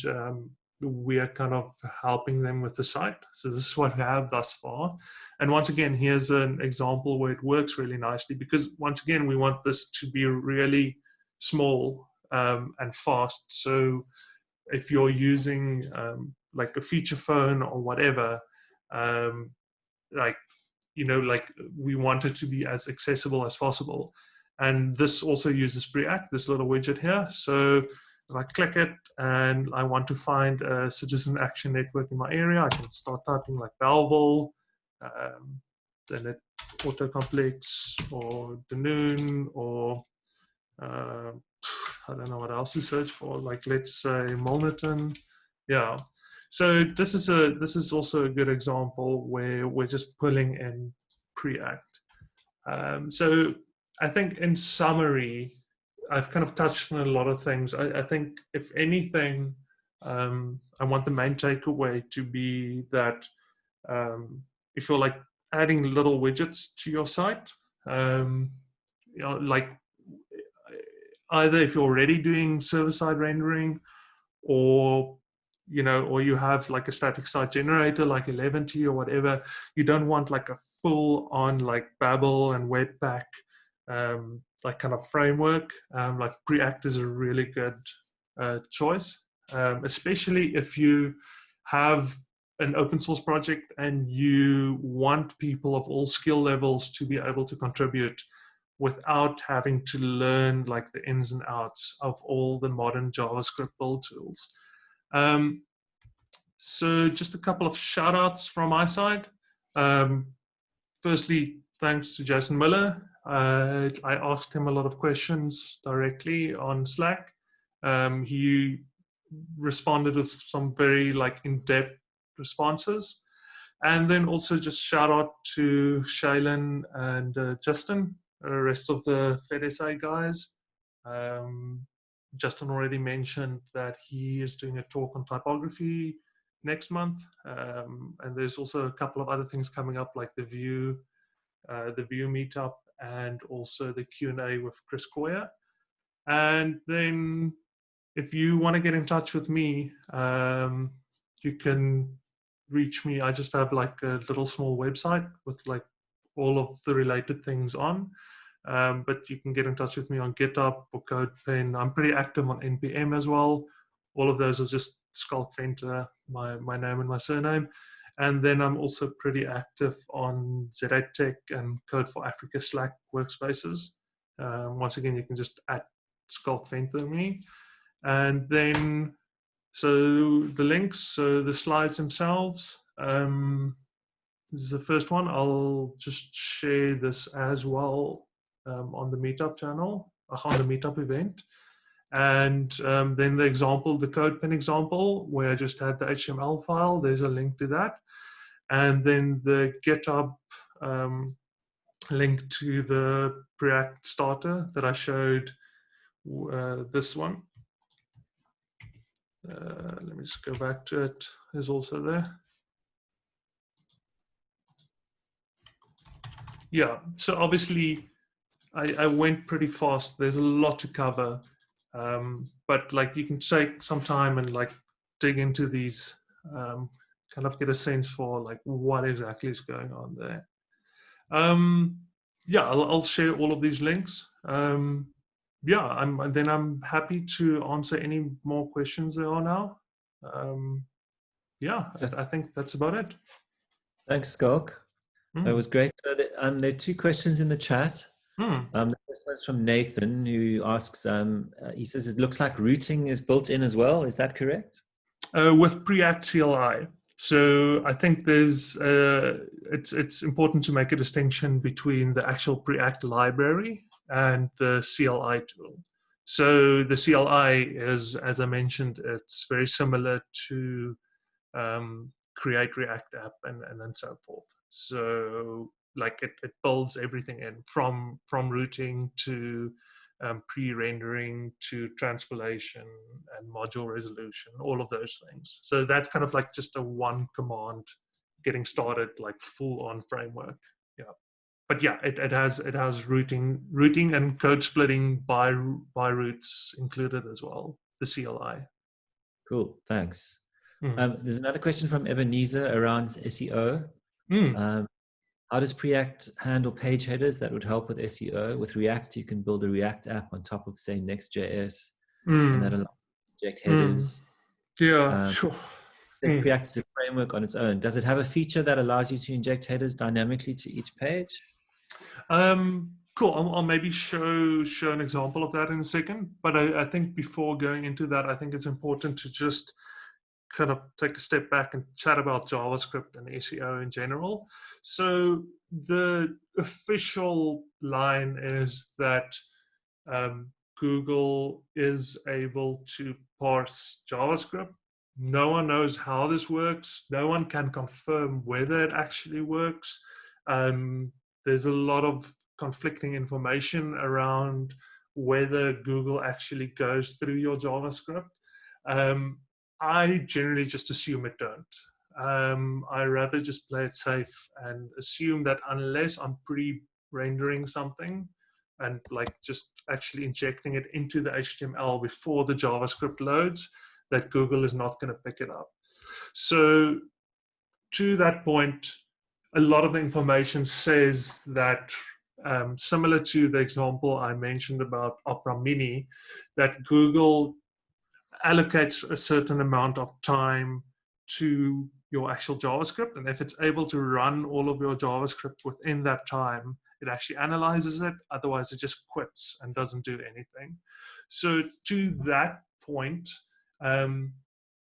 we are kind of helping them with the site. So this is what we have thus far. And once again, here's an example where it works really nicely, because once again, we want this to be really small and fast. So if you're using like a feature phone or whatever, like we want it to be as accessible as possible. And this also uses Preact, this little widget here. So if I click it and I want to find a citizen action network in my area, I can start typing like Babel, then it auto-completes, or Danoon, or I don't know what else to search for, like let's say Milnerton. Yeah. So this is also a good example where we're just pulling in Preact. So I think in summary, I've kind of touched on a lot of things. I think if anything, I want the main takeaway to be that if you're like adding little widgets to your site, like either if you're already doing server-side rendering, or you have like a static site generator like 11t or whatever, you don't want like a full-on like Babel and Webpack like kind of framework. Like Preact is a really good choice, especially if you have an open source project and you want people of all skill levels to be able to contribute without having to learn like the ins and outs of all the modern JavaScript build tools. So just a couple of shout outs from my side. Firstly, thanks to Jason Miller. I asked him a lot of questions directly on Slack. He responded with some very like in-depth responses. And then also just shout out to Shailen and Justin, the rest of the FedSA guys. Justin already mentioned that he is doing a talk on typography next month. And there's also a couple of other things coming up, like the Vue meetup, and also the Q&A with Chris Coyer. And then if you want to get in touch with me, you can reach me. I just have like a little small website with like all of the related things on. But you can get in touch with me on GitHub or CodePen. I'm pretty active on NPM as well. All of those are just Skulk Venter, my name and my surname. And then I'm also pretty active on Z8 Tech and Code for Africa Slack workspaces. Once again, you can just add Skulk Venter me. And then, so the links, so the slides themselves, this is the first one. I'll just share this as well on the meetup channel, on the meetup event. And then the example, the CodePen example, where I just had the HTML file, there's a link to that. And then the GitHub link to the Preact starter that I showed, this one. Let me just go back to it, is also there. Yeah, so obviously I went pretty fast. There's a lot to cover. But like you can take some time and like dig into these, kind of get a sense for like what exactly is going on there. Yeah, I'll share all of these links. Yeah, I'm happy to answer any more questions there are now. Yeah, I think that's about it.
Thanks, Skulk. That was great. So there are two questions in the chat. The first one's from Nathan, who asks, he says, it looks like routing is built in as well. Is that correct?
With Preact CLI. So I think there's it's important to make a distinction between the actual Preact library and the CLI tool. So the CLI is, as I mentioned, it's very similar to create React app and then so forth. So like it builds everything in from routing to pre-rendering to transpilation and module resolution, all of those things. So that's kind of like just a one command getting started, like full on framework. Yeah. But yeah, it has routing and code splitting by routes included as well, the CLI.
Cool, thanks. There's another question from Ebenezer around SEO. How does Preact handle page headers? That would help with SEO. With React, you can build a React app on top of, say, Next.js, and that allows you to inject headers.
Yeah, sure.
Preact is a framework on its own. Does it have a feature that allows you to inject headers dynamically to each page?
Cool. I'll maybe show an example of that in a second. But I think before going into that, I think it's important to just kind of take a step back and chat about JavaScript and SEO in general. So the official line is that Google is able to parse JavaScript. No one knows how this works. No one can confirm whether it actually works. There's a lot of conflicting information around whether Google actually goes through your JavaScript. I generally just assume it don't. I rather just play it safe and assume that unless I'm pre-rendering something and like just actually injecting it into the HTML before the JavaScript loads, that Google is not going to pick it up. So to that point, a lot of the information says that similar to the example I mentioned about Opera Mini, that Google allocates a certain amount of time to your actual JavaScript. And if it's able to run all of your JavaScript within that time, it actually analyzes it. Otherwise, it just quits and doesn't do anything. So to that point,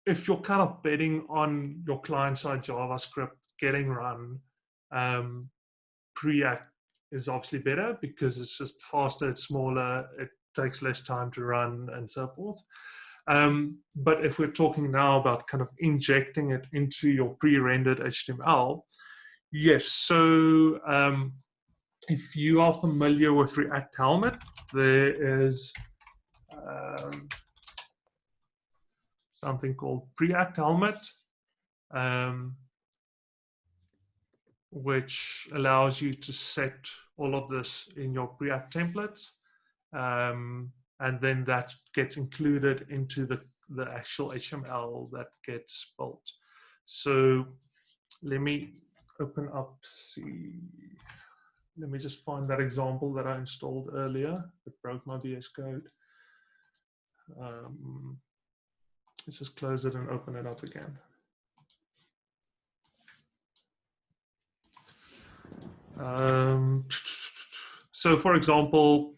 if you're kind of betting on your client-side JavaScript getting run, Preact is obviously better because it's just faster, it's smaller, it takes less time to run and so forth. But if we're talking now about kind of injecting it into your pre-rendered HTML, yes. So if you are familiar with React Helmet, there is something called Preact Helmet, which allows you to set all of this in your Preact templates. And then that gets included into the actual HTML that gets built. So let me open up, let me just find that example that I installed earlier that broke my VS Code. Let's just close it and open it up again. So for example,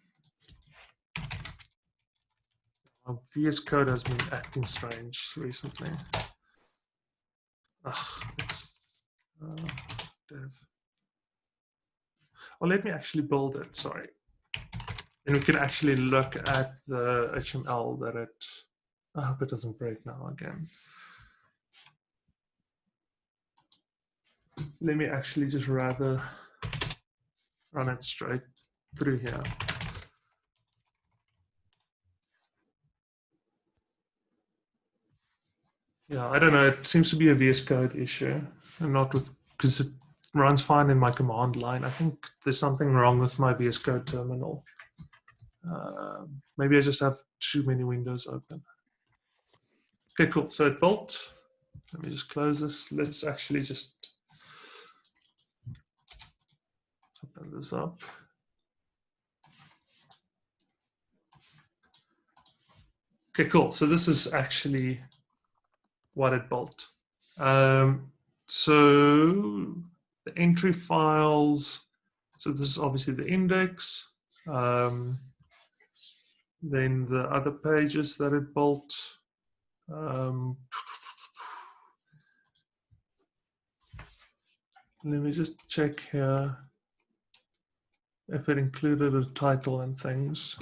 VS Code has been acting strange recently. Dev. Well, let me actually build it, sorry. And we can actually look at the HTML that it, I hope it doesn't break now again. Let me actually just rather run it straight through here. Yeah, I don't know. It seems to be a VS Code issue, and not with, because it runs fine in my command line. I think there's something wrong with my VS Code terminal. Maybe I just have too many windows open. Okay, cool. So it built. Let me just close this. Let's actually just open this up. Okay, cool. So this is actually what it built. So the entry files. So this is obviously the index. Then the other pages that it built. Let me just check here if it included a title and things.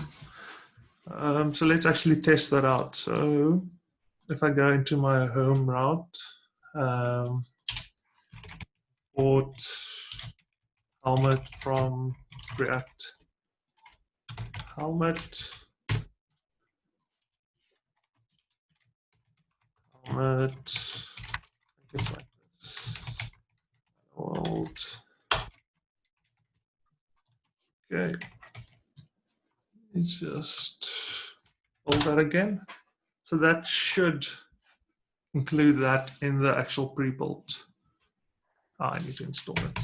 So let's actually test that out. So if I go into my home route, bought helmet from Preact, helmet, it's like this, world. Okay, let's just build that again. So that should include that in the actual pre-built. I need to install it.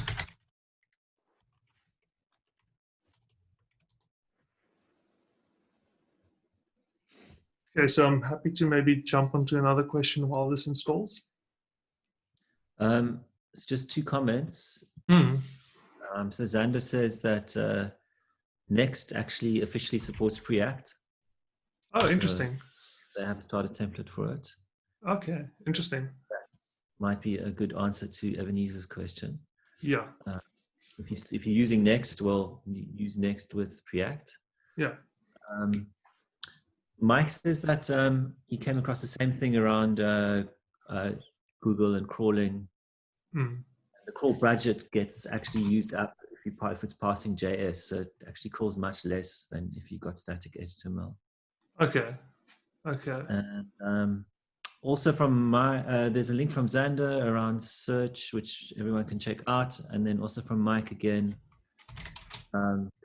Okay, so I'm happy to maybe jump onto another question while this installs.
It's just 2 comments.
Hmm.
So Xander says that Next actually officially supports Preact.
Oh, interesting.
So they have started a template for it.
Okay, interesting.
That might be a good answer to Ebenezer's question.
Yeah.
If you're using Next, well, you use Next with Preact.
Yeah.
Mike says that he came across the same thing around Google and crawling.
Mm.
The crawl budget gets actually used up if it's passing JS, so it actually crawls much less than if you got static HTML.
Okay. Okay.
And also from there's a link from Xander around search, which everyone can check out, and then also from Mike again,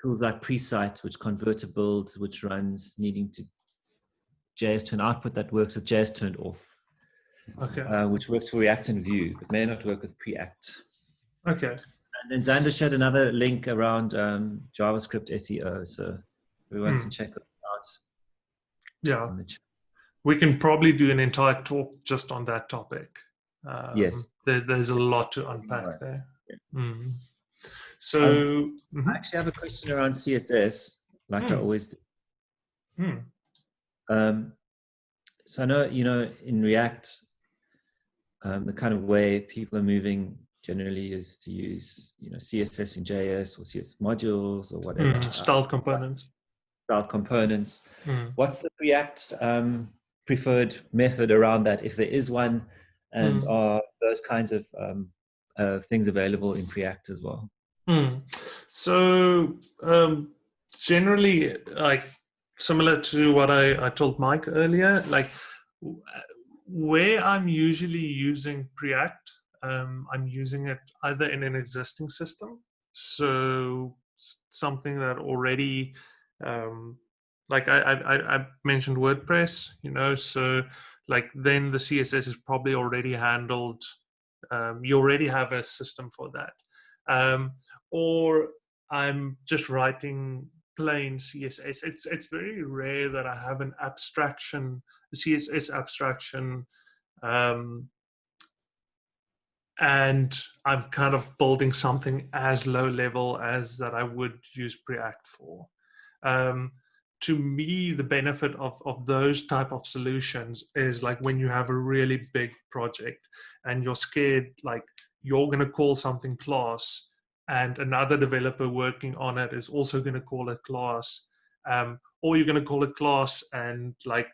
tools like Preact, which convert a build, which runs needing to JS to an output that works with JS turned off.
Okay.
Which works for React and Vue, but may not work with Preact.
Okay.
And then Xander shared another link around JavaScript SEO, so everyone can check that out.
Yeah. We can probably do an entire talk just on that topic.
Yes.
There's a lot to unpack there.
Yeah.
Mm. So
I actually have a question around CSS, like I always do. So I know, in React, the kind of way people are moving generally is to use, CSS in JS or CSS modules or whatever.
Styled components.
Styled components. What's the Preact preferred method around that, if there is one, and are those kinds of things available in Preact as well?
So generally, like similar to what I told Mike earlier, like where I'm usually using Preact, I'm using it either in an existing system, so something that already, like I mentioned WordPress, so like then the CSS is probably already handled. You already have a system for that, or I'm just writing plain CSS. It's very rare that I have an abstraction, a CSS abstraction, and I'm kind of building something as low level as that I would use Preact for. To me, the benefit of those type of solutions is like when you have a really big project and you're scared, like you're going to call something class and another developer working on it is also going to call it class, or you're going to call it class and like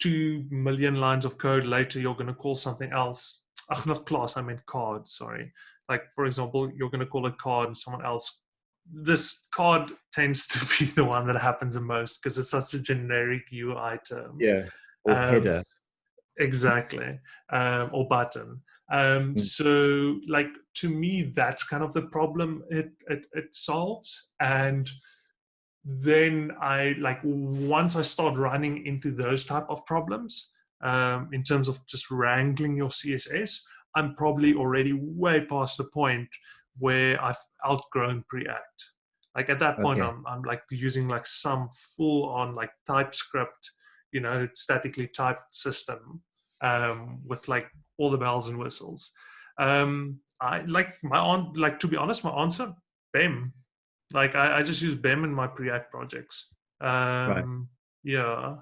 2 million lines of code later you're going to call something else. Not class, I meant card, sorry. Like for example, you're going to call it card and someone else. This card tends to be the one that happens the most because it's such a generic UI term.
Yeah, or header.
Exactly, or button. So like to me, that's kind of the problem it solves. And then I like once I start running into those type of problems, in terms of just wrangling your CSS, I'm probably already way past the point where I've outgrown Preact. Like at that point, I'm like using like some full on like TypeScript, statically typed system, with like all the bells and whistles. I like to be honest, my answer, BEM. Like I just use BEM in my Preact projects.
Right.
Yeah.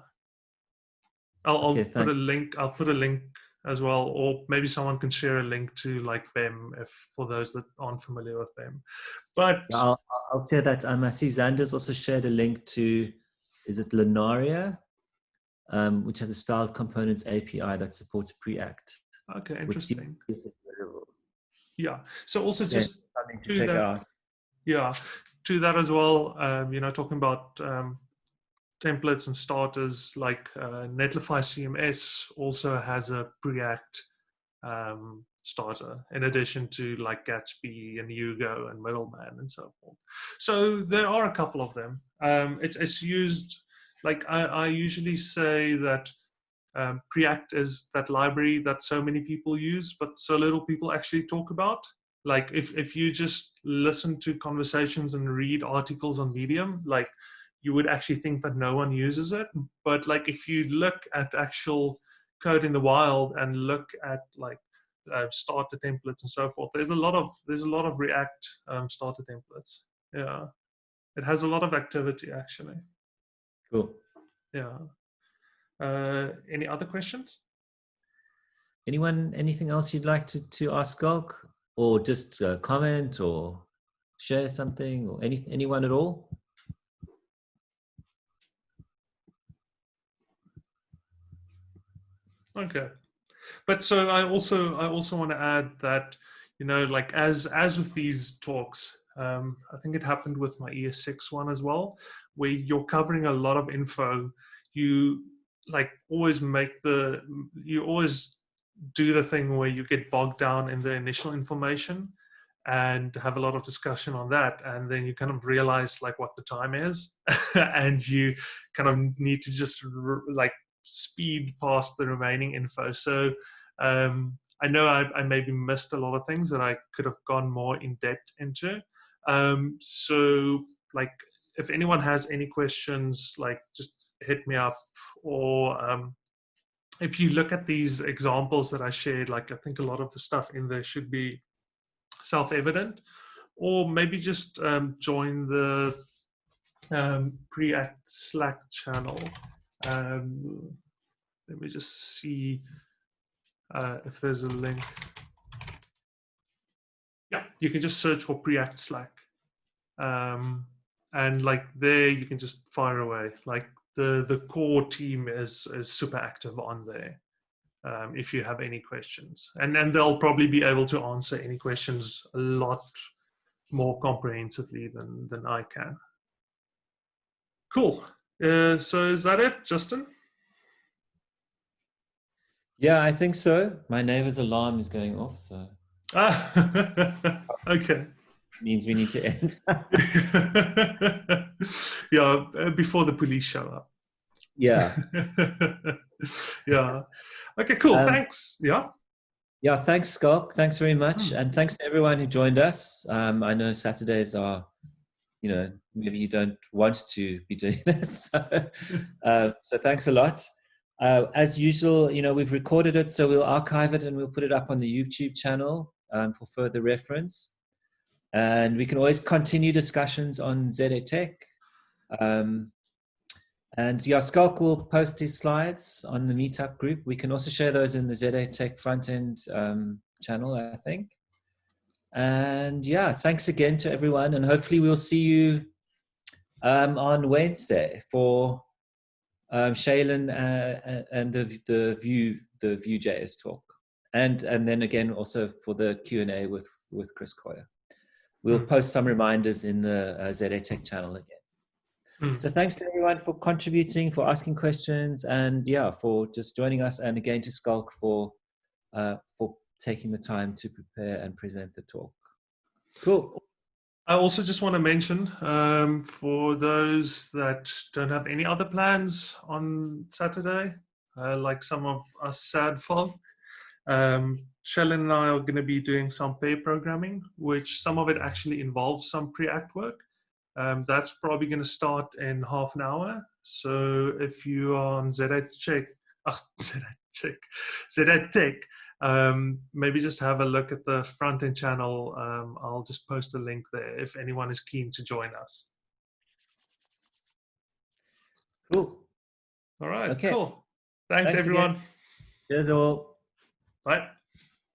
I'll
Okay,
put a
thanks.
link. I'll put a link as well, or maybe someone can share a link to like BEM if for those that aren't familiar with BEM. But
Yeah, I'll share that. I see Xander's also shared a link to, is it Lunaria, which has a styled components API that supports Preact
okay,
with
interesting.
CSS deliverables.
Yeah. So also
Okay,
just
something to
to
check
that,
out.
yeah, to that as well. Talking about templates and starters, like Netlify CMS also has a Preact starter, in addition to like Gatsby and Hugo and Middleman and so forth. So there are a couple of them. It's used, like I usually say that Preact is that library that so many people use, but so little people actually talk about. Like if you just listen to conversations and read articles on Medium, like you would actually think that no one uses it. But like if you look at actual code in the wild and look at like starter templates and so forth, there's a lot of React starter templates. Yeah, it has a lot of activity actually.
Cool.
Yeah. Any other questions?
Anything else you'd like to ask Skulk, or just comment or share something, or anyone at all?
Okay. But so I also want to add that, like as with these talks, I think it happened with my ES6 one as well, where you're covering a lot of info. You like always do the thing where you get bogged down in the initial information and have a lot of discussion on that, and then you kind of realize like what the time is and you kind of need to just like speed past the remaining info. So I know I maybe missed a lot of things that I could have gone more in depth into. So like if anyone has any questions, like just hit me up, or if you look at these examples that I shared, like I think a lot of the stuff in there should be self-evident, or maybe just join the Preact Slack channel. Let me just see if there's a link. Yeah, you can just search for Preact Slack. And like there, you can just fire away. Like the core team is super active on there. If you have any questions, and they'll probably be able to answer any questions a lot more comprehensively than I can. Cool. So is that it, Justin?
Yeah, I think so. My neighbor's alarm is going off, so
Okay.
means we need to end.
Yeah, before the police show up.
Yeah.
Yeah. Okay, cool. Thanks. Yeah.
Yeah, thanks, Skulk. Thanks very much. And thanks to everyone who joined us. I know Saturdays are, maybe you don't want to be doing this. So thanks a lot. As usual, we've recorded it, so we'll archive it and we'll put it up on the YouTube channel for further reference. And we can always continue discussions on ZA Tech. And yeah, Skulk will post his slides on the meetup group. We can also share those in the ZA Tech front end channel, I think. And yeah, thanks again to everyone. And hopefully we'll see you on Wednesday for Shaylin and the Vue.js talk. And then again, also for the Q&A with Chris Coyer. We'll post some reminders in the ZA Tech channel again. So thanks to everyone for contributing, for asking questions, and yeah, for just joining us, and again to Skulk for taking the time to prepare and present the talk. Cool.
I also just want to mention for those that don't have any other plans on Saturday, like some of us sad folk, Shellen and I are going to be doing some pair programming, which some of it actually involves some Preact work. That's probably going to start in half an hour. So if you are on ZA Tech, maybe just have a look at the front end channel. I'll just post a link there if anyone is keen to join us.
Cool.
All right,
Okay.
cool. Thanks
Thanks
everyone.
again. Cheers all.
Bye.